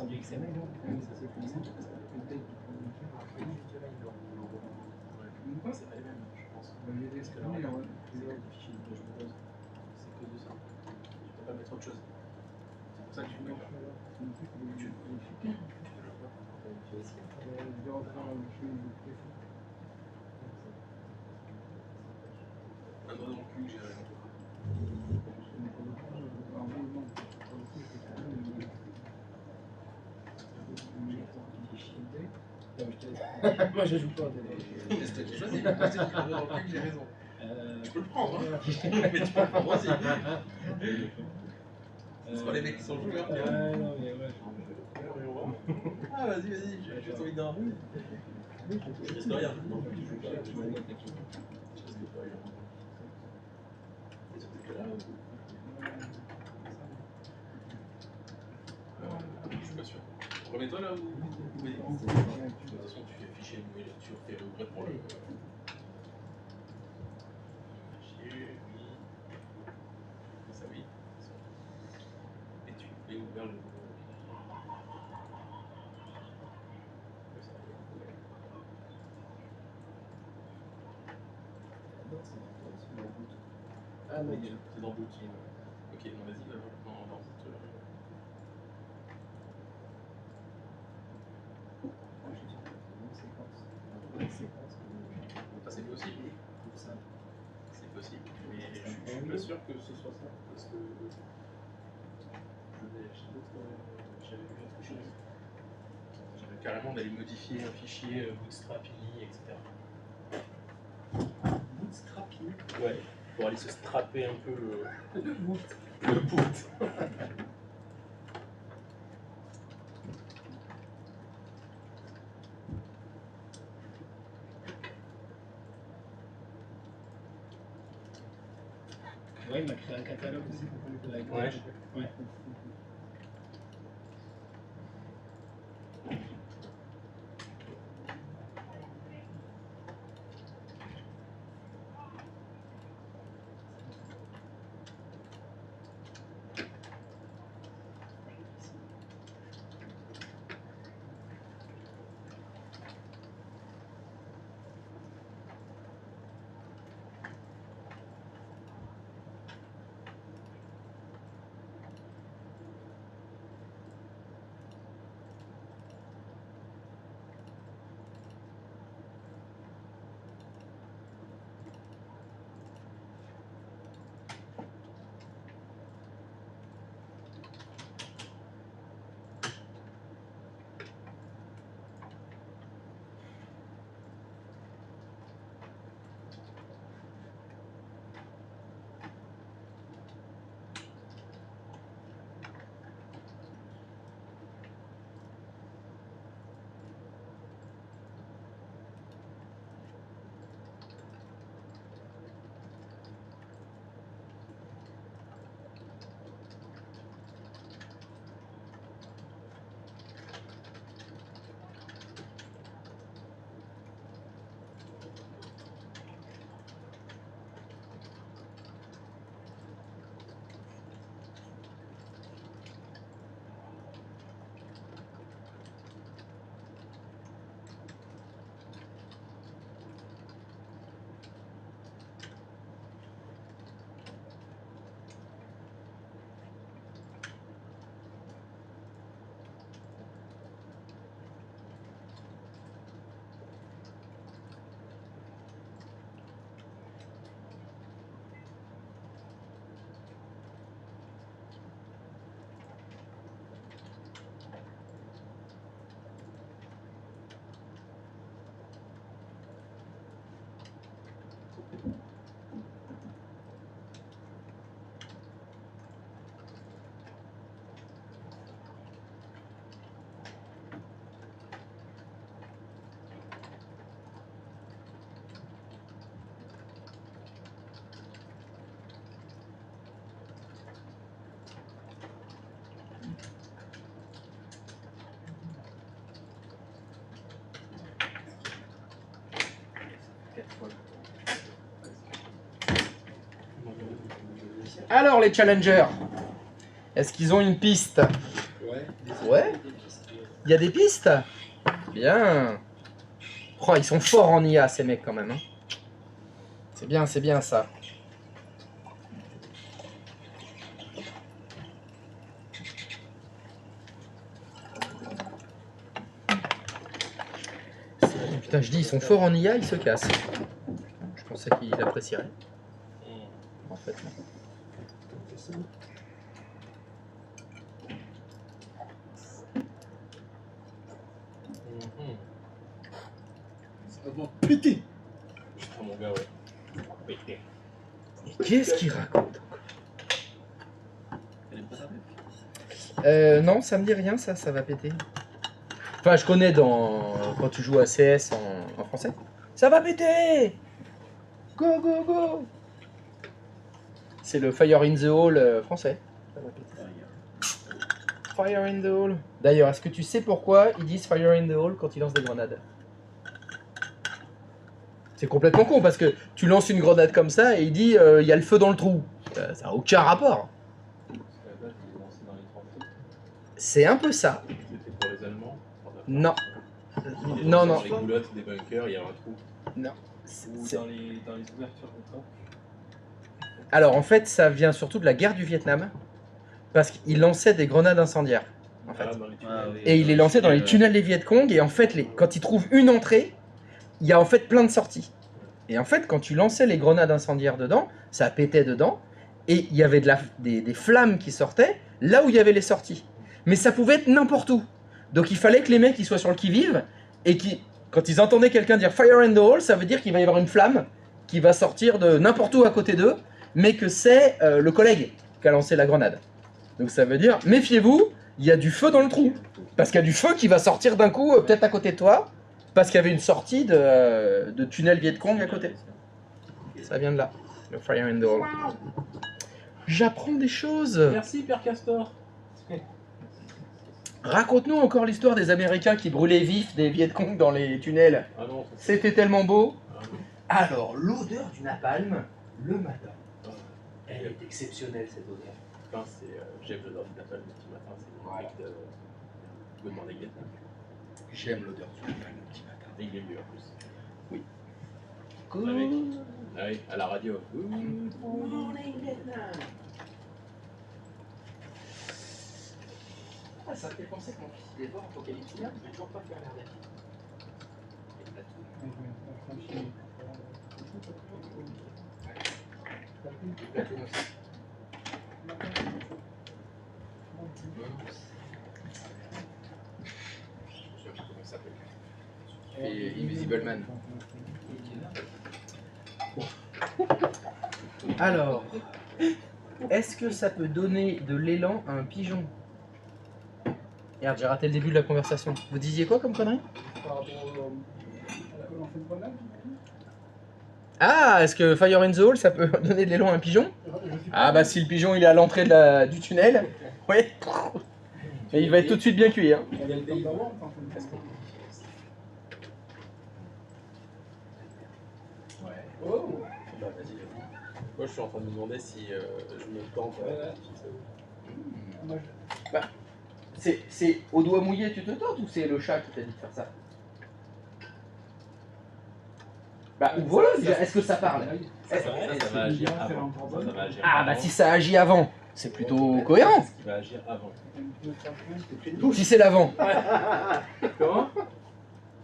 Du XML, C'est pas les mêmes, je pense. Parce que là, regarde, c'est que du fichier que je propose. C'est que de ça. Tu peux pas mettre autre chose. C'est pour ça que tu peux pas. Un doigt dans le cul, j'ai raison. Moi je joue pas. C'est toi qui choisis. Moi, c'est un doigt dans le cul, j'ai raison. Tu peux le prendre, hein. Mais tu peux le prendre aussi. C'est pas les mecs qui sont joueurs. Non, mais ouais. Ah, vas-y, j'ai juste envie d'un peu. Je risque rien. Non, je joue pas. Je risque pas rien. Et surtout que là, je suis pas sûr. Remets-toi là où. Oui. De toute façon, tu fais fichier, mais tu refais ouvrir pour le. Fichier, oui. Ça, oui. Et tu fais ouvrir le. Ah non, C'est dans Boot. Ok, non, vas-y, va voir dans Boot. Ça, c'est possible. C'est possible, mais je suis pas sûr que ce soit ça, parce que j'avais vu autre chose. J'avais carrément d'aller modifier un fichier Bootstrap ini, etc. Bootstrap ini. Ouais, pour aller se strapper un peu le boot. Le boot. Ouais, il m'a créé un catalogue aussi. Ouais. Ouais. Alors les challengers, est-ce qu'ils ont une piste? Ouais. Il y a des pistes? Bien. Oh, ils sont forts en IA ces mecs quand même. Hein. C'est bien ça. Putain, je dis, ils sont forts en IA, ils se cassent. Je pensais qu'ils apprécieraient. En fait, non. Ça va péter. Putain, mon gars, ouais. Péter. Qu'est-ce qu'il raconte? Non, ça me dit rien, ça va péter. Enfin, je connais quand tu joues à CS en français. Ça va péter! Go, go, go! C'est le Fire in the Hall français. Ça va péter. Fire in the Hall. D'ailleurs, est-ce que tu sais pourquoi ils disent Fire in the Hall quand ils lancent des grenades? C'est complètement con parce que tu lances une grenade comme ça et il dit il y a le feu dans le trou. Ça n'a aucun rapport. C'est un peu ça. C'était pour les Allemands? Non. Non, non. Dans les goulottes des bunkers, il y a un trou. Non. Ou dans les ouvertures de camp. Alors en fait, ça vient surtout de la guerre du Vietnam parce qu'ils lançaient des grenades incendiaires. En fait. Et ils les lançaient dans les tunnels des Viet Cong et en fait, quand ils trouvent une entrée, il y a en fait plein de sorties. Et en fait, quand tu lançais les grenades incendiaires dedans, ça pétait dedans et il y avait des flammes qui sortaient là où il y avait les sorties. Mais ça pouvait être n'importe où. Donc il fallait que les mecs ils soient sur le qui-vive et quand ils entendaient quelqu'un dire Fire in the Hole, ça veut dire qu'il va y avoir une flamme qui va sortir de n'importe où à côté d'eux, mais que c'est le collègue qui a lancé la grenade. Donc ça veut dire, méfiez-vous, il y a du feu dans le trou. Parce qu'il y a du feu qui va sortir d'un coup, peut-être à côté de toi, parce qu'il y avait une sortie de tunnel Viet Cong à côté. Ça vient de là, le Fire in the Hole. J'apprends des choses. Merci Père Castor. Raconte-nous encore l'histoire des Américains qui brûlaient vifs des Viet Cong dans les tunnels. Ah non, C'était tellement beau. Ah oui. Alors, l'odeur du napalm, le matin. Elle est exceptionnelle, cette odeur. Enfin, j'aime l'odeur du napalm le petit matin, c'est le mec de Good Morning Vietnam. J'aime l'odeur du napalm le petit matin. Et il est mieux en plus. Oui. Avec, ah oui, à la radio. Ah, ça me fait penser que mon fils il est fort Apocalypse Now, il ne toujours pas faire l'air d'être. Et Invisible Man. Alors, est-ce que ça peut donner de l'élan à un pigeon? Merde, j'ai raté le début de la conversation. Vous disiez quoi comme connerie? Par rapport à la lancer de grenade. Ah, est-ce que Fire in the Hole, ça peut donner de l'élan à un pigeon? Ah bah si le pigeon il est à l'entrée du tunnel, oui. Mais il va être tout de suite bien cuit. Hein. Il y a le temps d'avant, enfin, Ouais. oh. Bah, vas-y. Moi, je suis en train de me demander si je me tente. Bah, c'est au doigt mouillé tu te tentes ou c'est le chat qui t'a dit de faire ça? Bah voilà, est-ce que ça parle? Ça va agir avant. Ah bah si ça agit avant, c'est plutôt cohérent. Ce qui va agir avant. Si c'est l'avant. Comment?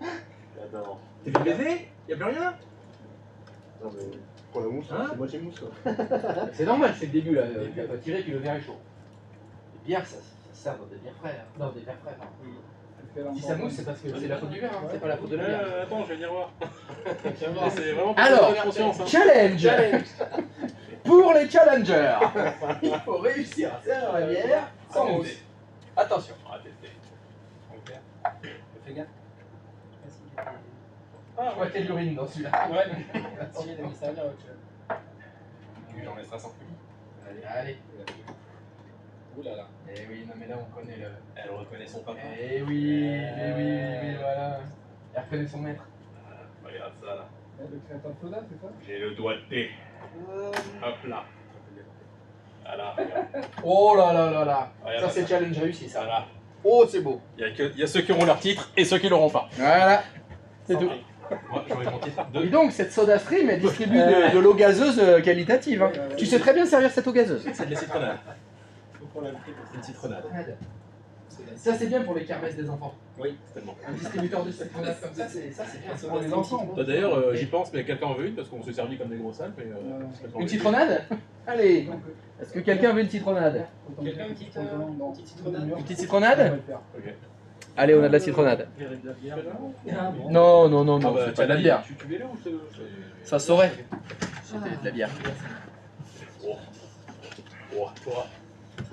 Attends. T'es fait baiser? Y'a plus rien? Non mais pour la mousse, Hein? c'est moitié mousse quoi. C'est normal, c'est le début là, il a pas tiré puis le verre est chaud. Les bières ça sert dans des bières frères. Non, des verres frères. Si ça mousse, c'est parce que c'est la faute du verre, hein, c'est pas la faute de la bière. Attends, je vais venir voir. C'est vraiment pour Alors, donner conscience. Hein. challenge pour les challengers. Il faut réussir à servir la bière sans mousse. Attention. On va tester. Fais gaffe. Je crois qu'il y a de l'urine dans celui-là. Ouais. Si, il a mis ça bien autre chose. J'en laisserai sans plus. Allez. Ouh là là. Eh oui, non mais là on connaît le... Elle reconnaît son papa. Eh oui, voilà. Elle reconnaît son maître. Regarde ça là. Le créateur de soda, c'est ça? J'ai le doigt de thé. Hop là. Voilà, regarde. Oh là là là là. Regarde Ça, c'est challenge réussi, ça. Voilà. Oh, c'est beau. Il y a ceux qui auront leur titre et ceux qui l'auront pas. Voilà. C'est tout. Moi, j'aurais mon titre. Et donc, cette soda stream, elle distribue de l'eau gazeuse qualitative. Hein. Tu sais très bien servir cette eau gazeuse. C'est de la citronnade. C'est une citronnade. Ça, c'est bien pour les kermesses des enfants. Oui, tellement. Un distributeur de citronnade comme ça, c'est bien. C'est pour les enfants. D'ailleurs, j'y pense, mais quelqu'un en veut une parce qu'on se servit comme des gros salles. Une citronnade? Allez. Est-ce que quelqu'un veut une citronnade? Quelqu'un une petite citronnade? Une petite citronnade? Ok. Allez, on a de la citronnade. Non, non, non, non, bah, c'est pas de la bière. Tu buvais là ou Ça saurait. C'était de la bière. Oh, toi.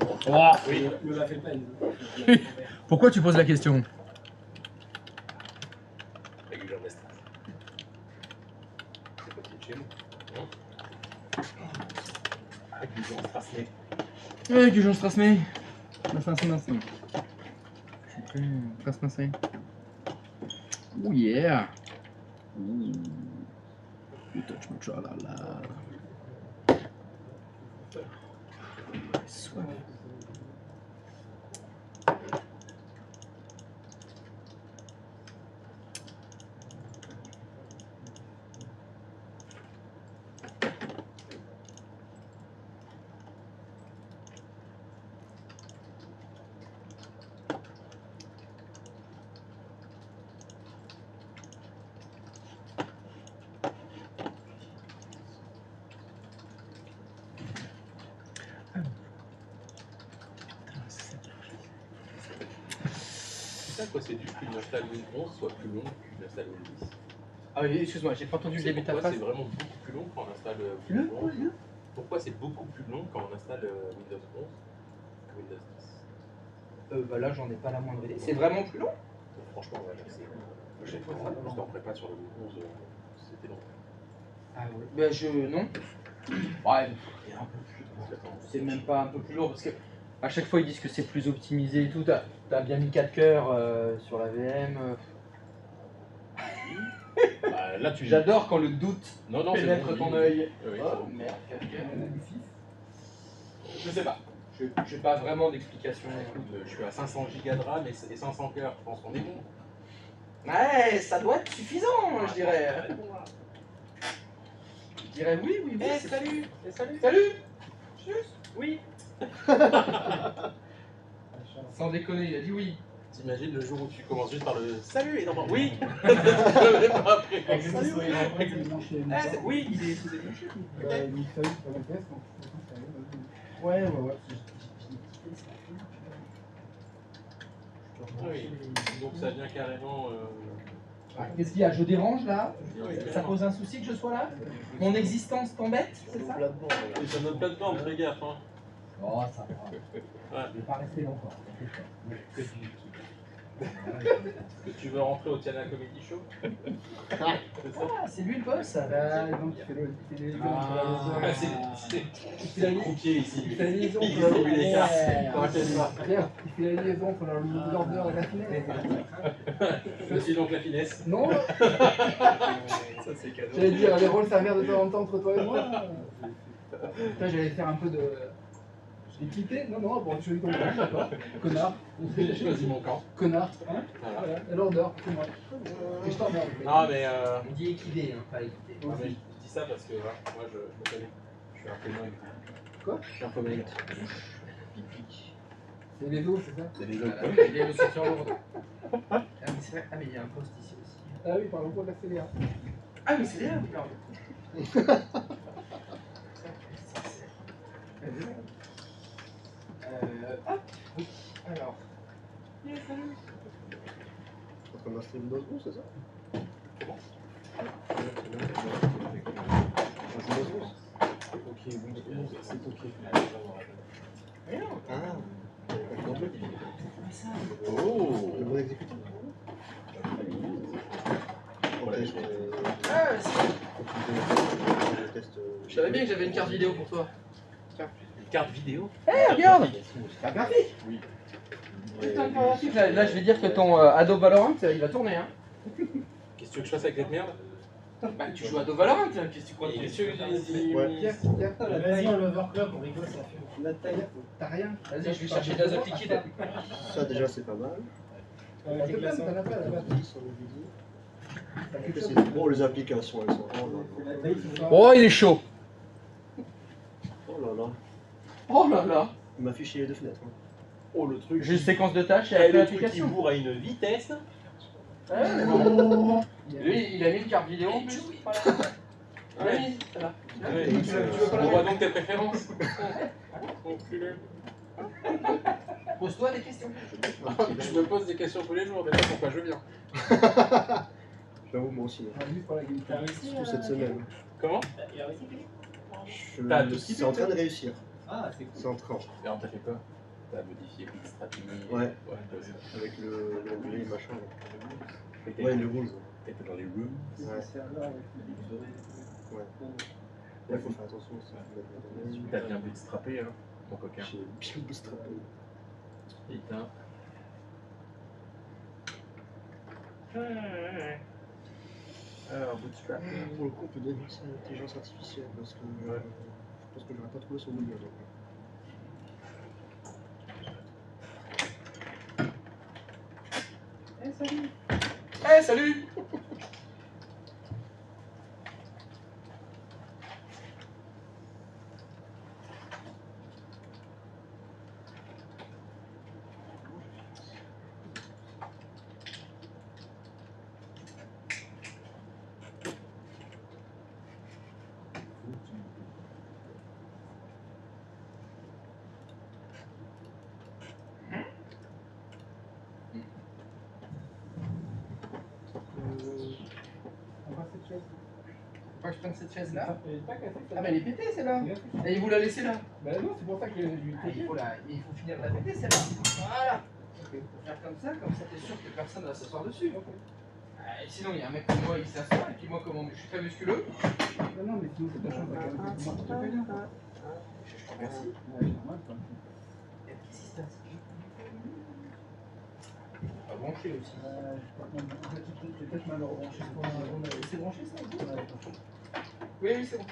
Oh. Oui. Me la fais pas. Pourquoi tu poses la question? Régulière de stress. C'est pas qui est chez nous. Avec du Jean Strasné. Avec du Jean Strasné. Strasné. Strasné. Oh yeah. Ouh. You touch my tra-la-la. Soif. C'est ça quoi, c'est du qu'une install Win 11 soit plus longue qu'une install Win 10. Ah oui, excuse-moi, j'ai pas entendu le début de ta phrase. C'est vraiment beaucoup plus long quand on installe Windows 11. Pourquoi c'est beaucoup plus long quand on installe Windows 11 que Windows 10? Bah là, j'en ai pas la moindre idée. C'est vraiment plus long? Franchement, ouais, là, c'est. J'étais en prépa sur le Windows 11, c'était long. Ah oui. Bah non. Ouais, il y a un peu plus. C'est même pas un peu plus lourd parce que à chaque fois ils disent que c'est plus optimisé et tout. T'as bien mis 4 cœurs sur la VM. Bah, là, J'adore quand le doute pénètre bon, ton œil. Oui, Oh merde, 4 cœurs. Je sais pas. J'ai pas vraiment d'explication. Je suis à 500 Go de RAM et 500 cœurs, je pense qu'on est bon. Ouais, ça doit être suffisant, je dirais. Je dirais oui, oui, oui. Salut. Salut. Oui. Sans déconner, il a dit oui. T'imagines le jour où tu commences juste par le salut et non pas oui. Oui, il est sous édition. Ouais. Oui. Donc ça vient carrément. Qu'est-ce qu'il y a? Je dérange là? Ça pose un souci que je sois là? Mon existence t'embête? C'est ça? C'est sur notre plateforme, fais gaffe. Hein. Oh, ça va. Je vais pas rester longtemps. Que tu veux rentrer au Tiana Comedy Show? C'est ça? Ah, c'est lui le boss? Donc il fait les c'est le croupier ici. Il fait la liaison Il distribue les cartes. Il fait la liaison entre l'ordre et la finesse. Voici donc la finesse. Non. Ça c'est cadeau. J'allais dire les rôles s'avèrent de temps en temps entre toi et moi. Putain, j'allais faire un peu de. J'ai quitté. Non, bon, je suis ton camp, d'accord. Connard. J'ai choisi mon camp. Connard. Hein Voilà. Et l'ordre, c'est moi. Et je t'emmerde. Non mais On dit équidé, hein, pas équidé. non, mais je dis ça parce que voilà, moi je me connais. Je suis un peu dingue. Quoi? Je suis un peu dingue. C'est les os, c'est ça? C'est les autres. Il est le ceinture lourde. Ah, mais c'est vrai. Ah, mais il y a un poste ici aussi. Ah oui, parlons pas de la CDA. Ah, mais c'est là, oui, pardon. Hop, oui, alors. Salut. En train d'installer Windows 11, c'est ça? Comment? Windows 11. Ok, Windows 11, c'est ok. Ah, Oh! le bon exécutif. Voilà, Ok, Ah, c'est... je teste. Je savais bien que j'avais une carte vidéo pour toi. Une carte vidéo? Eh, regarde! Carte graphique! Oui. Putain de carte graphique. Là, je vais dire que ton Adobe Valorant, il va tourner, hein. Qu'est-ce que tu veux que je fasse avec cette merde? Bah, tu joues à Do Valorant, qu'est-ce que tu crois que Qu'est-ce que tu Ouais. Pierre, Vas-y, on l'overclock, on rigole, ça fait. t'as rien. Vas-y, je vais chercher de l'azote liquide. Ça, déjà, c'est pas mal. T'as deux places, t'en as pas là-bas. 10, on avait dit. Après, c'est bon, les applications, elles sont. Oh, il est chaud. Oh là là. Oh là là. Il m'a affiché les deux fenêtres. Hein. Oh, le truc. Juste séquence de tâches et Eh, après le truc qui l'application. bourre à une vitesse. Lui, il a mis une carte vidéo en plus. Voilà. Il a mis, ça va. On voit donc tes préférences. Pose-toi des questions. Je me pose des questions tous les jours, mais pas pourquoi je viens. J'avoue, moi aussi. Ah, juste pour la game. Surtout cette semaine. Comment Je... C'est en train de réussir. Ah, c'est cool. C'est en train. Et on t'a fait quoi? T'as modifié une stratégie. Ouais. T'as vu. Avec l'onglet machin. Là. T'étais- Ouais, le rules. T'étais dans les rooms. Ouais. Ouais. Là, faut faire attention aussi. T'as bien bootstrappé, hein, mon coquin. J'ai bien bootstrappé. Putain. Alors, bootstrap. Pour le coup, on peut donner ça à l'intelligence artificielle parce que je pense que j'aurais pas trouvé son milieu. Donc. Salut. Eh, salut. On va cette chaise. Faut que je prenne cette chaise là. Elle est pas cassée, Ah, mais elle est pétée celle-là. Et il vous la laissez là. Bah non, c'est pour ça que je lui Ah, il faut finir de la péter celle-là. Voilà. Faut faire comme ça t'es sûr que personne va s'asseoir dessus. Et sinon, il y a un mec comme moi, il s'assoit, et puis moi, comme je suis très musculeux. Non, non, mais sinon, c'est ta chance. Moi, je te fais bien. Je te remercie. Ouais, c'est normal, quoi. Qu'est-ce qui se passe? Pas branché aussi. Par contre, c'est peut-être mal rebranché. C'est branché ça? Ouais, Oui, oui, c'est bon.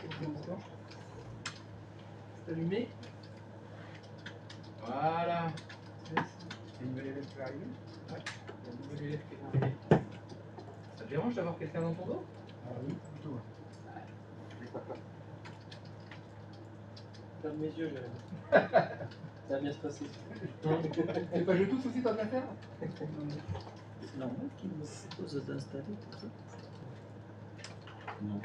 C'est allumé. Voilà. il y a une nouvelle élève qui va arriver. Ouais. Il y a une nouvelle élève qui est arrivée. Ça te dérange d'avoir quelqu'un dans ton dos? Ah oui, plutôt. Ferme mes yeux, ça va bien se passer. C'est pas je tous aussi ton affaire? C'est normal qu'il me propose d'installer tout ça. Non.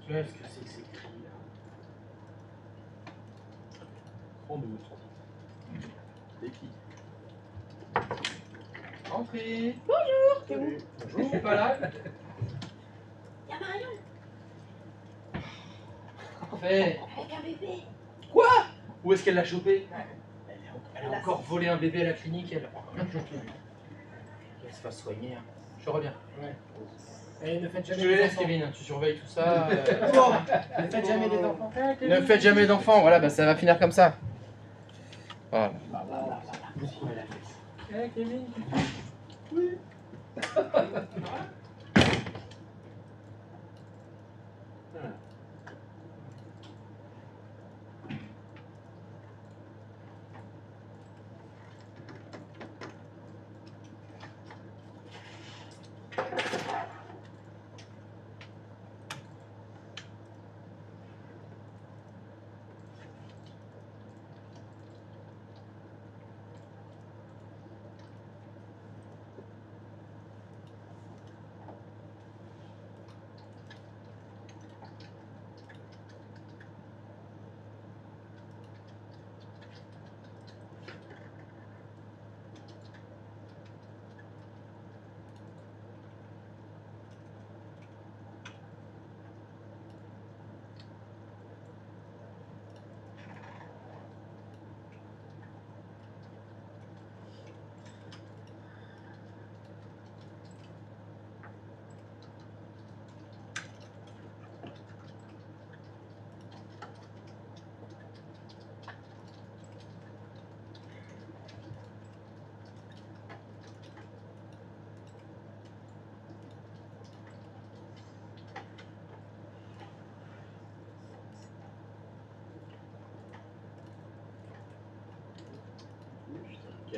Qu'est-ce que c'est que ces cris là? Prends de des filles. Entrez. Bonjour, t'es où? Je suis pas là. Y'a Marion. Fait. Avec un bébé. Quoi? Où est-ce qu'elle l'a chopé? Elle a encore volé un bébé à la clinique, elle. Qu'elle se fasse soigner. Hein. Je reviens. Ouais. Et ne faites Je jamais te des laisse, enfants. Kevin, tu surveilles tout ça. Ne faites jamais des enfants. Ne faites jamais d'enfants, voilà, bah ça va finir comme ça. Voilà. Eh, Kevin.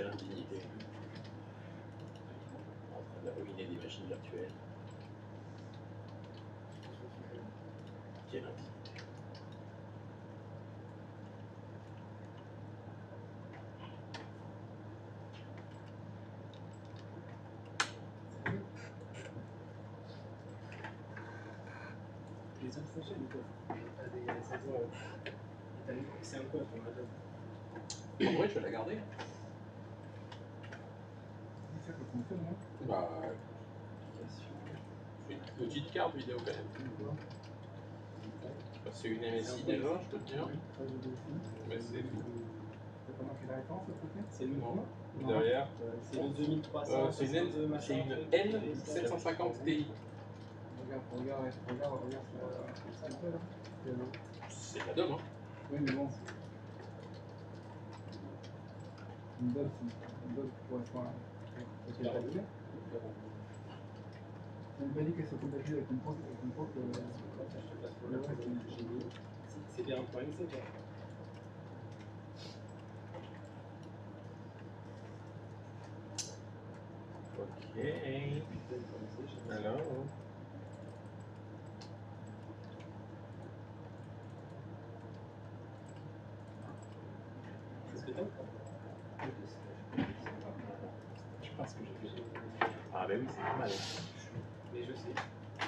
l'indignité. En train de ruiner des machines virtuelles. Quelle indignité. Les autres fonctionnent ou quoi? T'as des saisons. C'est un quoi ton Adobe? En vrai, je vais la garder. C'est ça que fonctionne, non? Bah, je fais une petite carte vidéo quand même. C'est une MSI déjà, je peux te dire. Mais c'est tout. T'as pas marqué la référence de côté? C'est le Non. nom. Derrière, C'est le 2300. c'est une N750 Ti. Regarde sur le sample là. C'est la donne, hein. Oui, mais bon. Une dose correspond à. C'est pas donné. On m'a dit qu'elle se compatible avec une porte. C'est bien un point NC quoi. Ok. Alors. C'est ce que t'as ou pas? Je pense que j'ai fait. Ah, bah oui, c'est pas mal. Mais je sais. Je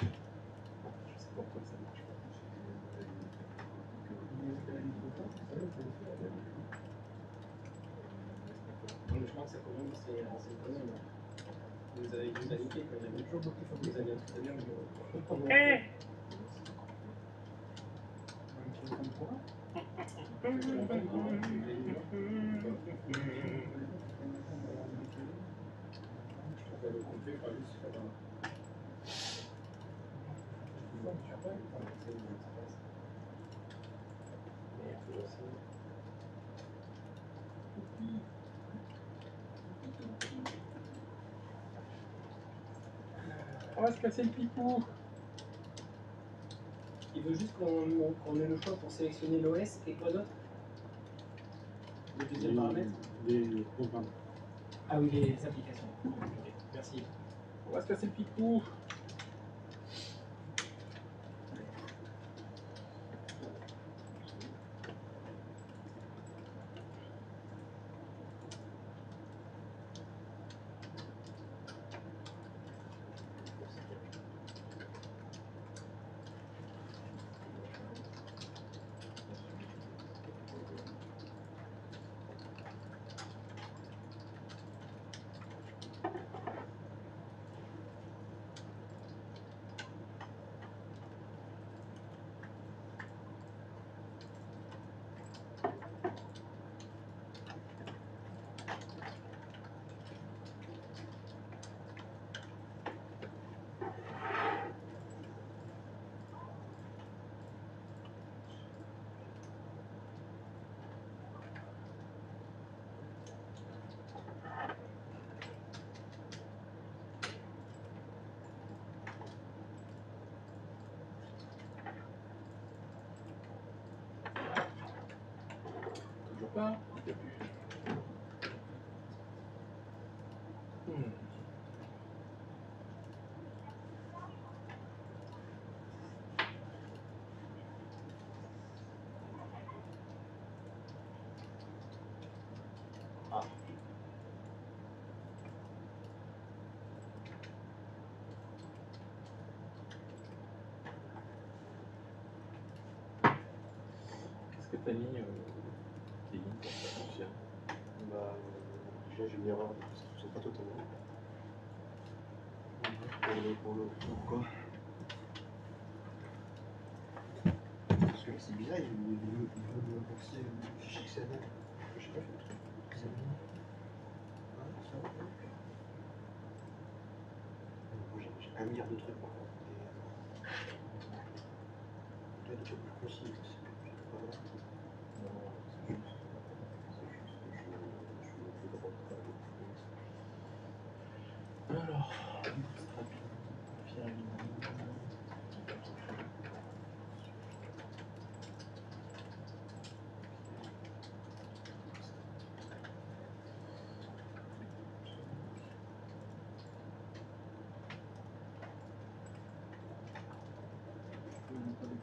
sais pourquoi ça marche pas. Non, mais je crois que ça commande, c'est une commande. Vous avez dû paniquer quand même. Vous avez un truc à dire, On va se casser le pipou. Il veut juste qu'on ait le choix pour sélectionner l'OS et quoi d'autre? Le deuxième paramètre? Des programmes. Ah oui, les applications. Ok, merci. On va se casser le pipou. Toujours pas. Ah. Qu'est-ce que t'as mis des lignes pour que ça fonctionne? Bah, déjà j'ai une erreur de ça ne fonctionne pas totalement. Pour le pourquoi? Parce que c'est bizarre, il veut raccourcir le fichier XML. Je sais pas fait le truc. J'ai un milliard de trucs par contre. Peut-être que c'est plus concis. C'est pas vrai. Non, c'est juste. Alors,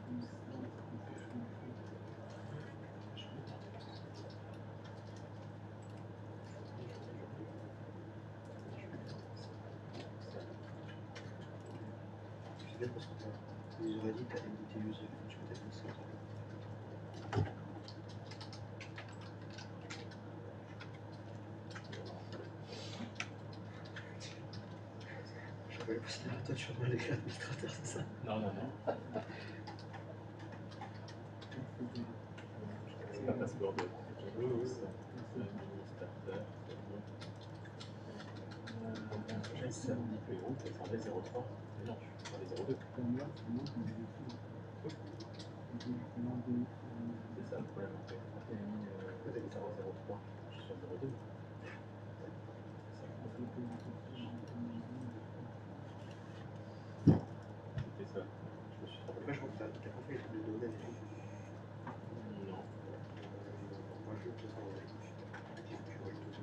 C'est bien parce que ils auraient dit que t'as édité user, tu peux peut-être ça. Je vais passer à toi, tu vas mal écrire administrateur, c'est ça? Non, non, non. C'est pas password de administrateur. Ça me dit que les groupes, c'est les 03. Mais non, je suis sur les 02. C'est ça le problème en fait. Peut-être que ça va 03. Je suis sur 02. C'était ça. Je me suis trompé. Après, je crois que t'as compris les trucs de données. Non. Moi, je fais ça en actif. Tu rajoutes tout ça.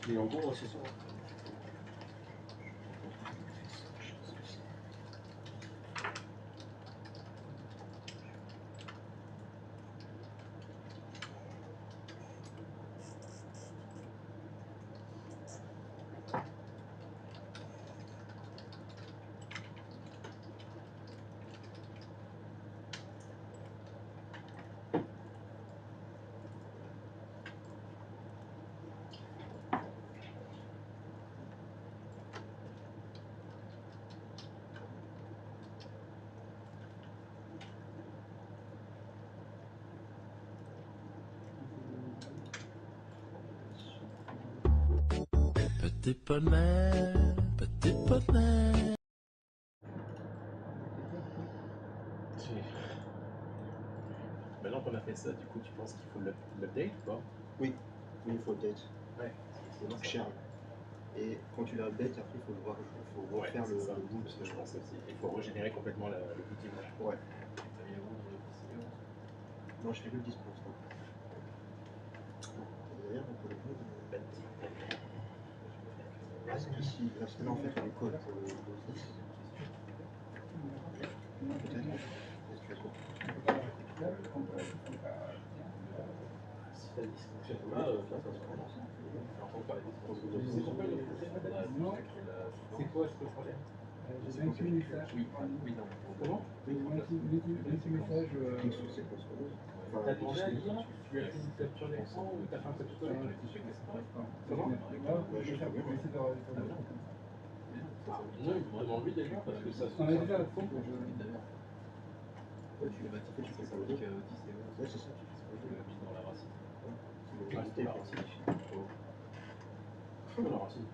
Mais en gros, c'est ça. Petit poney, petit poney. Maintenant qu'on a fait ça, du coup, tu penses qu'il faut l'update ou pas? Oui, oui, il faut update. Ouais. C'est moins cher. Et quand tu l'updates, après, il faut le voir, il faut refaire ouais, le boot. Parce que je pense aussi. Il faut régénérer complètement le booting. Ouais. T'as mis où dans le PC? Non, je fais que le 10 pour l'instant. D'ailleurs, on peut le voir. Ah, c'est ici. Parce que là, en fait, il y a le code pour le 10. Peut-être. Est-ce que tu as quoi? Si t'as 10 fonctionne pas, ça se commence. Alors, on parle des C'est quoi ce problème? J'ai 28 messages. Oui, non. Comment? 28 messages. T'as demandé à lire? Tu lui as fait une capture d'écran ou t'as fait un copier-coller? Comment? Je sais pas. Non, il me demande lui d'ailleurs parce que ça se On a déjà la fond. Tu l'as bâti, tu fais ça. Ouais, c'est ça. Tu l'as mis dans la racine. Ah, c'était la racine. Dans la racine.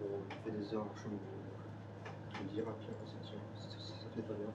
On fait des heures, je me dire, puis après, ça fait pas bien.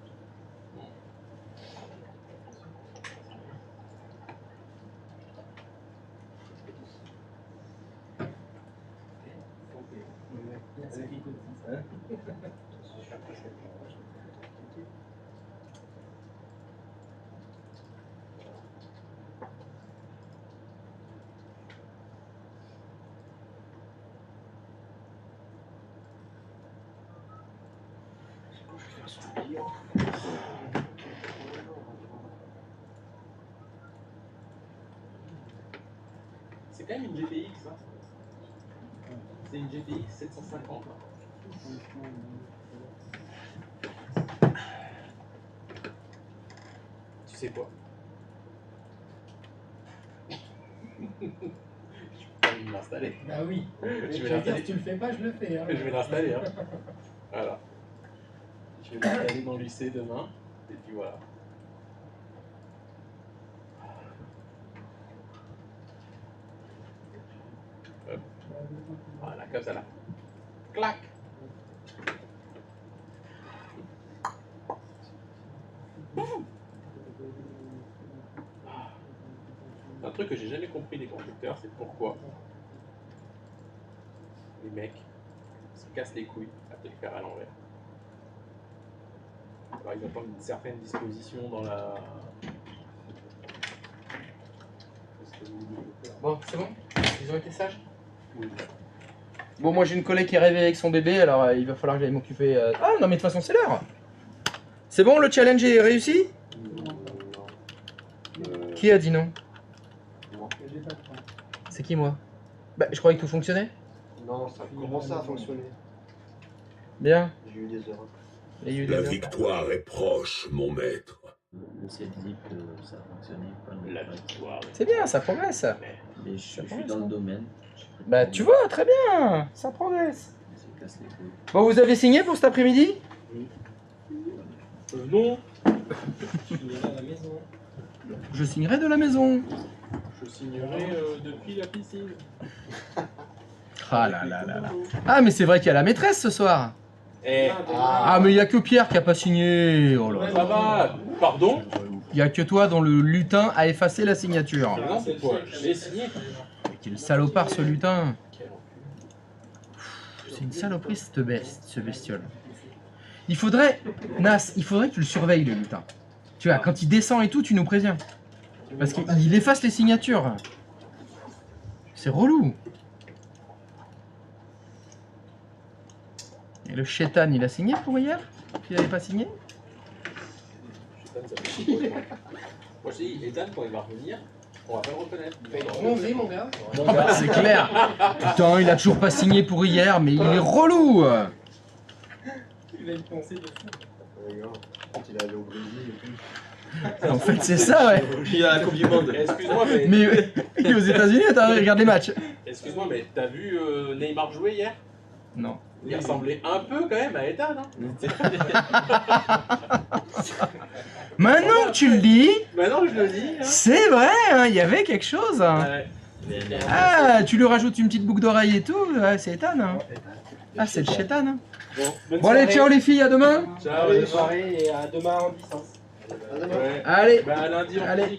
C'est quand même une GTX, hein. C'est une GTX 750. Tu sais quoi? Je vais l'installer. Bah oui. Je vais l'installer. Si tu le fais pas, je le fais. Hein. Je vais l'installer. Hein. Voilà. Je vais l'installer dans l'UC demain. Et puis voilà. Hop. Voilà, comme ça là. Clac! Un truc que j'ai jamais compris des constructeurs, c'est pourquoi les mecs se cassent les couilles à te le faire à l'envers. Alors ils attendent une certaine disposition dans la... Bon, c'est bon? Ils ont été sages? Bon, moi j'ai une collègue qui est réveillée avec son bébé, alors il va falloir que j'aille m'occuper. Ah non, mais de toute façon, c'est l'heure! C'est bon, le challenge est réussi? Qui a dit non? C'est qui, moi? Bah, je croyais que tout fonctionnait. Non, ça a commencé à fonctionner. Bien. J'ai eu des erreurs. Il y a eu des La erreurs. victoire est proche, mon maître. Le set zip, ça a fonctionné. Pas La victoire. C'est bien, ça progresse. Mais je suis dans le domaine. Bah, tu vois, très bien, ça progresse. Ça casse les couilles. Bon, vous avez signé pour cet après-midi? Non. Je signerai à la maison. Je signerai de la maison. Je signerai depuis la piscine. Ah là là là là. Ah, mais c'est vrai qu'il y a la maîtresse ce soir. Eh, Ah, mais il n'y a que Pierre qui a pas signé. Oh là là. ça va. Pardon? Il n'y a que toi dont le lutin a effacé la signature. Non, c'est quoi? J'ai signé. Mais quel salopard ce lutin. C'est une saloperie ce bestiole. Il faudrait, Nas, il faudrait que tu le surveilles le lutin. Tu vois, quand il descend et tout, tu nous préviens. Parce qu'il efface les signatures. C'est relou. Et le chétan, il a signé pour hier? Il n'avait pas signé? Moi je dis, Ethan, quand il va revenir, on va pas le reconnaître. Il va être bronzé, mon gars. C'est clair. Putain, il a toujours pas signé pour hier, mais il est relou. Il a une pensée de fou. Regarde, quand il est allé au Brésil et tout. En fait, c'est ça, ouais. Il a la Coupe du Monde. Excuse-moi, mais. Mais il est aux États-Unis, attends, regarde les matchs. Excuse-moi, mais t'as vu Neymar jouer hier? Non. Il ressemblait un peu quand même à Ethan, hein? Maintenant que tu le dis, Maintenant je le dis, hein. c'est vrai, hein, il y avait quelque chose. Ouais. Ah, tu lui rajoutes une petite boucle d'oreille et tout, ouais, c'est Ethan. Hein. Ah, c'est le chétan. Hein. Bonne Bon, allez, ciao les filles, à demain. Ciao, Bonne soirée et à demain en distance. Ouais. Allez. Bah, lundi, on Allez. finit